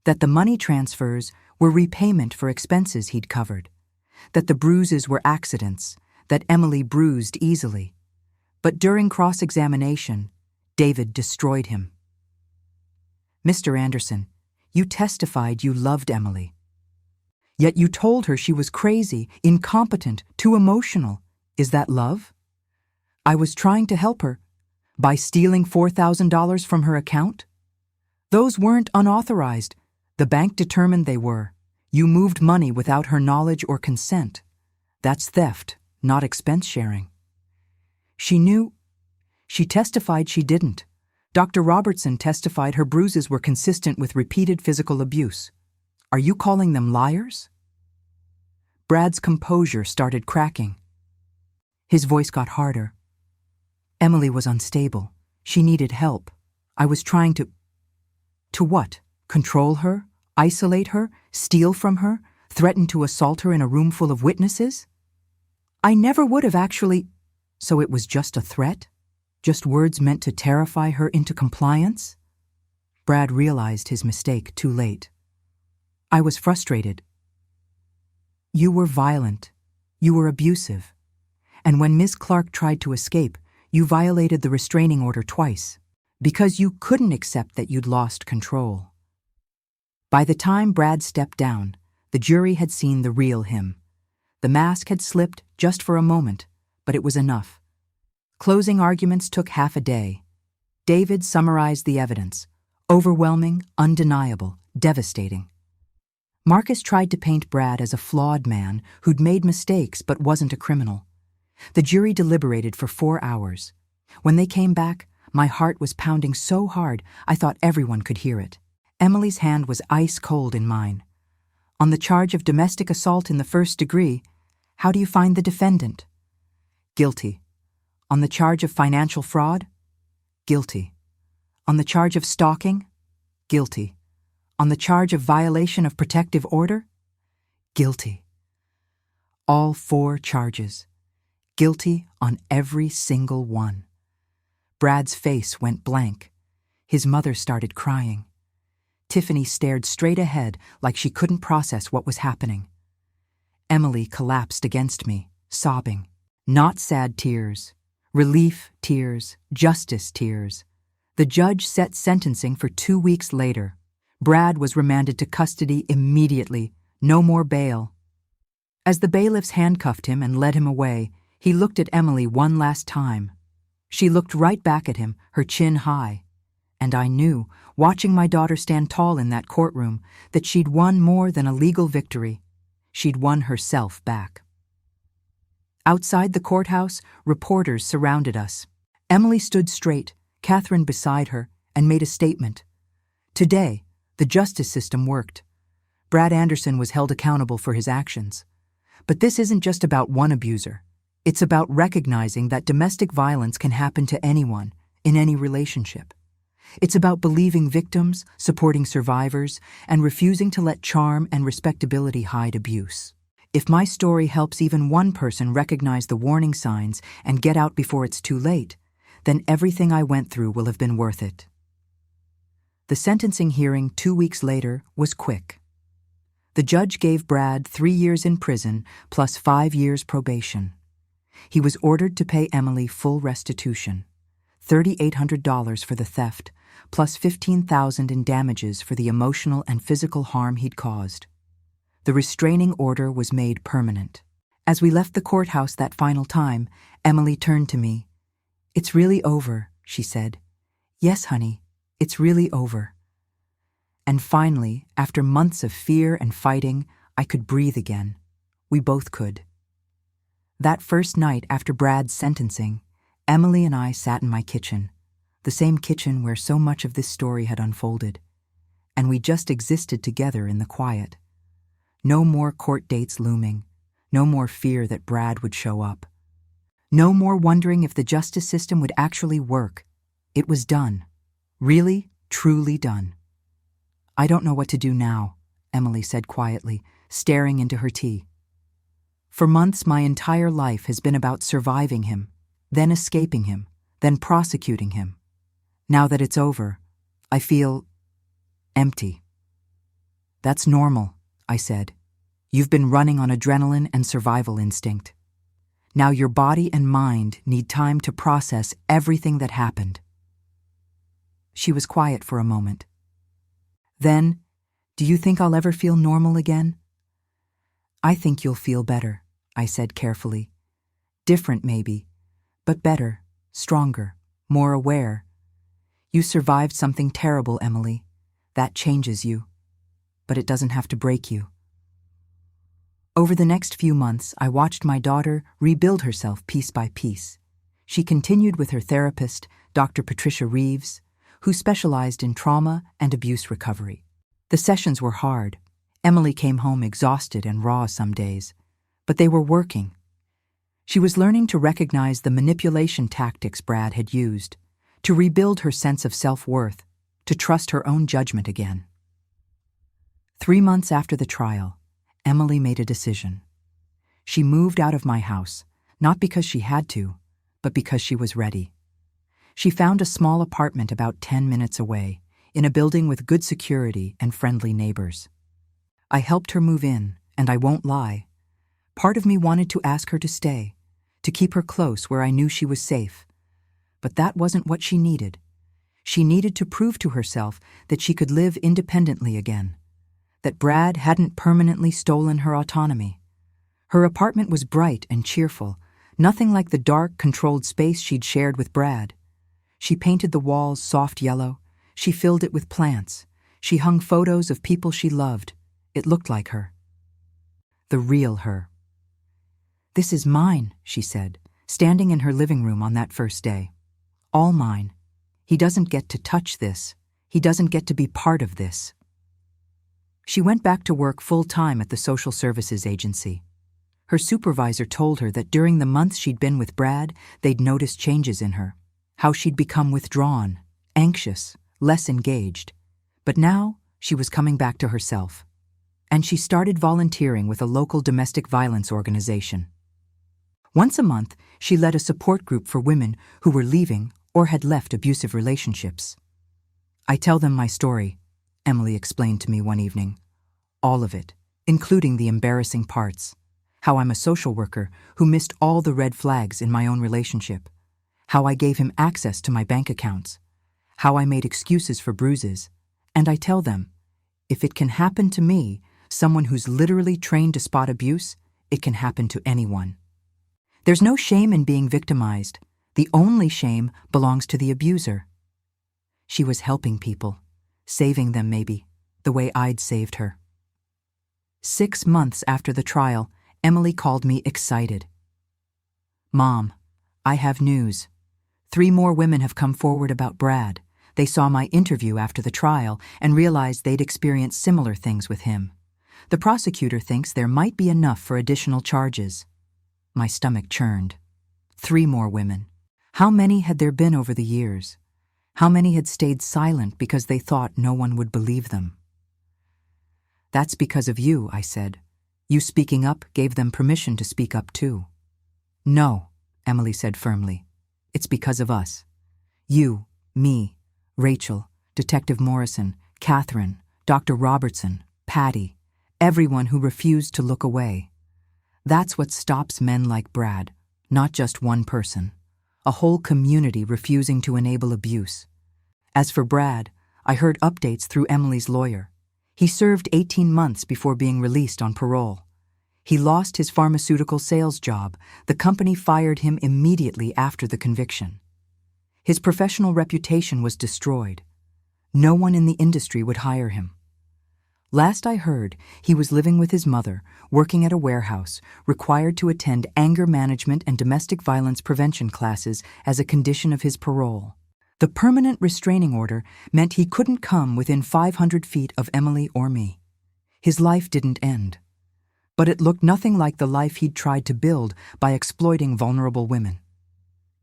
That the money transfers were repayment for expenses he'd covered. That the bruises were accidents, that Emily bruised easily. But during cross-examination, David destroyed him. Mr. Anderson, you testified you loved Emily. Yet you told her she was crazy, incompetent, too emotional. Is that love? I was trying to help her. By stealing $4,000 from her account? Those weren't unauthorized. The bank determined they were. You moved money without her knowledge or consent. That's theft, not expense sharing. She knew. She testified she didn't. Dr. Robertson testified her bruises were consistent with repeated physical abuse. Are you calling them liars? Brad's composure started cracking. His voice got harder. Emily was unstable. She needed help. I was trying to... To what? Control her? Isolate her? Steal from her? Threaten to assault her in a room full of witnesses? I never would have actually... So it was just a threat? Just words meant to terrify her into compliance? Brad realized his mistake too late. I was frustrated. You were violent. You were abusive. And when Ms. Clark tried to escape, you violated the restraining order twice, because you couldn't accept that you'd lost control. By the time Brad stepped down, the jury had seen the real him. The mask had slipped just for a moment, but it was enough. Closing arguments took half a day. David summarized the evidence. Overwhelming, undeniable, devastating. Marcus tried to paint Brad as a flawed man who'd made mistakes but wasn't a criminal. The jury deliberated for 4 hours. When they came back, my heart was pounding so hard I thought everyone could hear it. Emily's hand was ice cold in mine. On the charge of domestic assault in the first degree, how do you find the defendant? Guilty. On the charge of financial fraud? Guilty. On the charge of stalking? Guilty. On the charge of violation of protective order? Guilty. All 4 charges. Guilty on every single one. Brad's face went blank. His mother started crying. Tiffany stared straight ahead like she couldn't process what was happening. Emily collapsed against me, sobbing. Not sad tears. Relief tears. Justice tears. The judge set sentencing for 2 weeks later. Brad was remanded to custody immediately. No more bail. As the bailiffs handcuffed him and led him away, he looked at Emily one last time. She looked right back at him, her chin high. And I knew, watching my daughter stand tall in that courtroom, that she'd won more than a legal victory. She'd won herself back. Outside the courthouse, reporters surrounded us. Emily stood straight, Catherine beside her, and made a statement. Today, the justice system worked. Brad Anderson was held accountable for his actions. But this isn't just about one abuser. It's about recognizing that domestic violence can happen to anyone, in any relationship. It's about believing victims, supporting survivors, and refusing to let charm and respectability hide abuse. If my story helps even one person recognize the warning signs and get out before it's too late, then everything I went through will have been worth it. The sentencing hearing 2 weeks later was quick. The judge gave Brad 3 years in prison plus 5 years probation. He was ordered to pay Emily full restitution, $3,800 for the theft, plus $15,000 in damages for the emotional and physical harm he'd caused. The restraining order was made permanent. As we left the courthouse that final time, Emily turned to me. "It's really over," she said. "Yes, honey, it's really over." And finally, after months of fear and fighting, I could breathe again. We both could. That first night after Brad's sentencing, Emily and I sat in my kitchen, the same kitchen where so much of this story had unfolded, and we just existed together in the quiet. No more court dates looming, no more fear that Brad would show up. No more wondering if the justice system would actually work. It was done. Really, truly done. "I don't know what to do now," Emily said quietly, staring into her tea. "For months, my entire life has been about surviving him, then escaping him, then prosecuting him. Now that it's over, I feel empty." "That's normal," I said. "You've been running on adrenaline and survival instinct. Now your body and mind need time to process everything that happened." She was quiet for a moment. "Then, do you think I'll ever feel normal again?" "I think you'll feel better," I said carefully. "Different maybe, but better, stronger, more aware. You survived something terrible, Emily. That changes you. But it doesn't have to break you." Over the next few months, I watched my daughter rebuild herself piece by piece. She continued with her therapist, Dr. Patricia Reeves, who specialized in trauma and abuse recovery. The sessions were hard. Emily came home exhausted and raw some days, but they were working. She was learning to recognize the manipulation tactics Brad had used, to rebuild her sense of self-worth, to trust her own judgment again. 3 months after the trial, Emily made a decision. She moved out of my house, not because she had to, but because she was ready. She found a small apartment about 10 minutes away, in a building with good security and friendly neighbors. I helped her move in, and I won't lie. Part of me wanted to ask her to stay, to keep her close where I knew she was safe. But that wasn't what she needed. She needed to prove to herself that she could live independently again, that Brad hadn't permanently stolen her autonomy. Her apartment was bright and cheerful, nothing like the dark, controlled space she'd shared with Brad. She painted the walls soft yellow. She filled it with plants. She hung photos of people she loved. It looked like her. The real her. "This is mine," she said, standing in her living room on that first day. "All mine. He doesn't get to touch this. He doesn't get to be part of this." She went back to work full-time at the social services agency. Her supervisor told her that during the months she'd been with Brad, they'd noticed changes in her, how she'd become withdrawn, anxious, less engaged. But now she was coming back to herself. And she started volunteering with a local domestic violence organization. Once a month, she led a support group for women who were leaving or had left abusive relationships. "I tell them my story," Emily explained to me one evening. "All of it, including the embarrassing parts. How I'm a social worker who missed all the red flags in my own relationship. How I gave him access to my bank accounts. How I made excuses for bruises. And I tell them, if it can happen to me, someone who's literally trained to spot abuse, it can happen to anyone. There's no shame in being victimized. The only shame belongs to the abuser." She was helping people, saving them maybe, the way I'd saved her. 6 months after the trial, Emily called me excited. "Mom, I have news. 3 more women have come forward about Brad. They saw my interview after the trial and realized they'd experienced similar things with him. The prosecutor thinks there might be enough for additional charges." My stomach churned. 3 more women. How many had there been over the years? How many had stayed silent because they thought no one would believe them? "That's because of you," I said. "You speaking up gave them permission to speak up too." "No," Emily said firmly. "It's because of us. You, me, Rachel, Detective Morrison, Catherine, Dr. Robertson, Patty, everyone who refused to look away. That's what stops men like Brad, not just one person. A whole community refusing to enable abuse. As for Brad, I heard updates through Emily's lawyer. He served 18 months before being released on parole. He lost his pharmaceutical sales job. The company fired him immediately after the conviction. His professional reputation was destroyed. No one in the industry would hire him. Last I heard, he was living with his mother, working at a warehouse, required to attend anger management and domestic violence prevention classes as a condition of his parole. The permanent restraining order meant he couldn't come within 500 feet of Emily or me. His life didn't end. But it looked nothing like the life he'd tried to build by exploiting vulnerable women.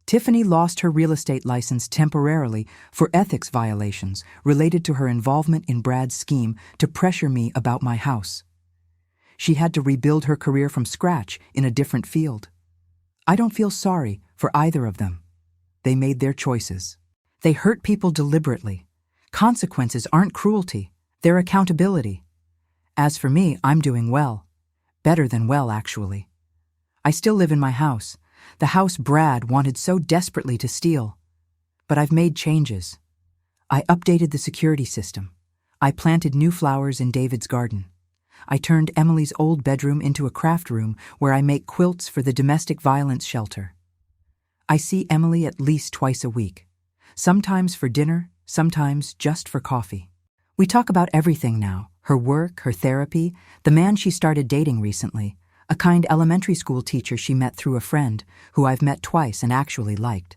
Tiffany lost her real estate license temporarily for ethics violations related to her involvement in Brad's scheme to pressure me about my house. She had to rebuild her career from scratch in a different field. I don't feel sorry for either of them. They made their choices. They hurt people deliberately. Consequences aren't cruelty, they're accountability. As for me, I'm doing well. Better than well, actually. I still live in my house, the house Brad wanted so desperately to steal. But I've made changes. I updated the security system. I planted new flowers in David's garden. I turned Emily's old bedroom into a craft room where I make quilts for the domestic violence shelter. I see Emily at least twice a week, sometimes for dinner, sometimes just for coffee. We talk about everything now, her work, her therapy, the man she started dating recently, a kind elementary school teacher she met through a friend who I've met twice and actually liked.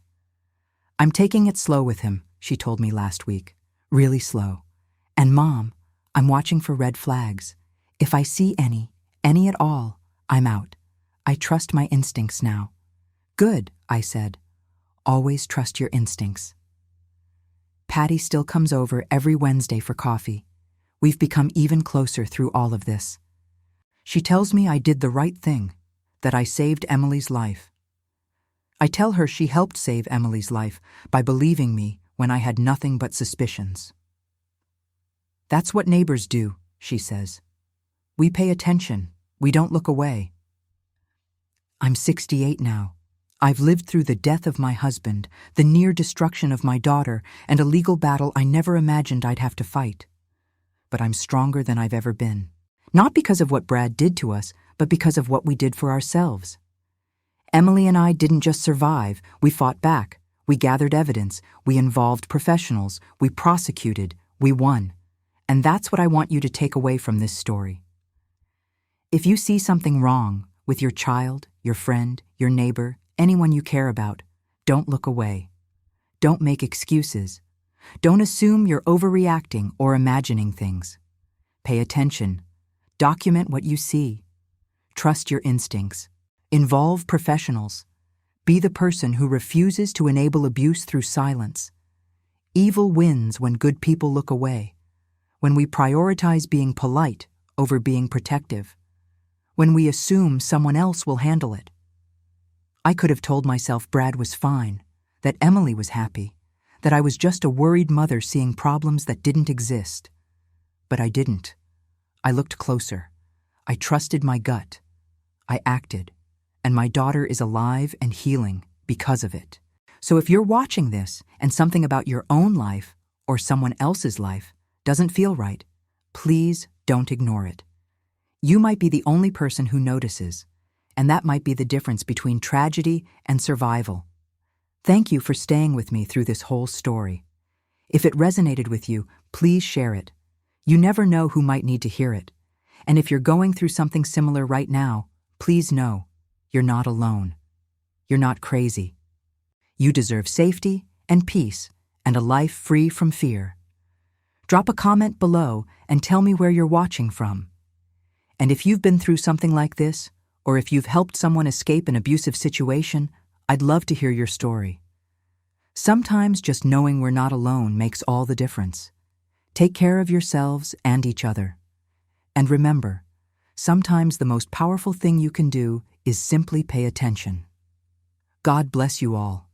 "I'm taking it slow with him," she told me last week. "Really slow. And Mom, I'm watching for red flags. If I see any at all, I'm out. I trust my instincts now." "Good," I said. "Always trust your instincts." Patty still comes over every Wednesday for coffee. We've become even closer through all of this. She tells me I did the right thing, that I saved Emily's life. I tell her she helped save Emily's life by believing me when I had nothing but suspicions. "That's what neighbors do," she says. "We pay attention. We don't look away." I'm 68 now. I've lived through the death of my husband, the near destruction of my daughter, and a legal battle I never imagined I'd have to fight. But I'm stronger than I've ever been. Not because of what Brad did to us, but because of what we did for ourselves. Emily and I didn't just survive, we fought back. We gathered evidence, we involved professionals, we prosecuted, we won. And that's what I want you to take away from this story. If you see something wrong with your child, your friend, your neighbor, anyone you care about, don't look away. Don't make excuses. Don't assume you're overreacting or imagining things. Pay attention. Document what you see. Trust your instincts. Involve professionals. Be the person who refuses to enable abuse through silence. Evil wins when good people look away. When we prioritize being polite over being protective. When we assume someone else will handle it. I could have told myself Brad was fine, that Emily was happy, that I was just a worried mother seeing problems that didn't exist. But I didn't. I looked closer. I trusted my gut. I acted. And my daughter is alive and healing because of it. So if you're watching this and something about your own life or someone else's life doesn't feel right, please don't ignore it. You might be the only person who notices, and that might be the difference between tragedy and survival. Thank you for staying with me through this whole story. If it resonated with you, please share it. You never know who might need to hear it. And if you're going through something similar right now, please know you're not alone. You're not crazy. You deserve safety and peace and a life free from fear. Drop a comment below and tell me where you're watching from. And if you've been through something like this, or if you've helped someone escape an abusive situation, I'd love to hear your story. Sometimes just knowing we're not alone makes all the difference. Take care of yourselves and each other. And remember, sometimes the most powerful thing you can do is simply pay attention. God bless you all.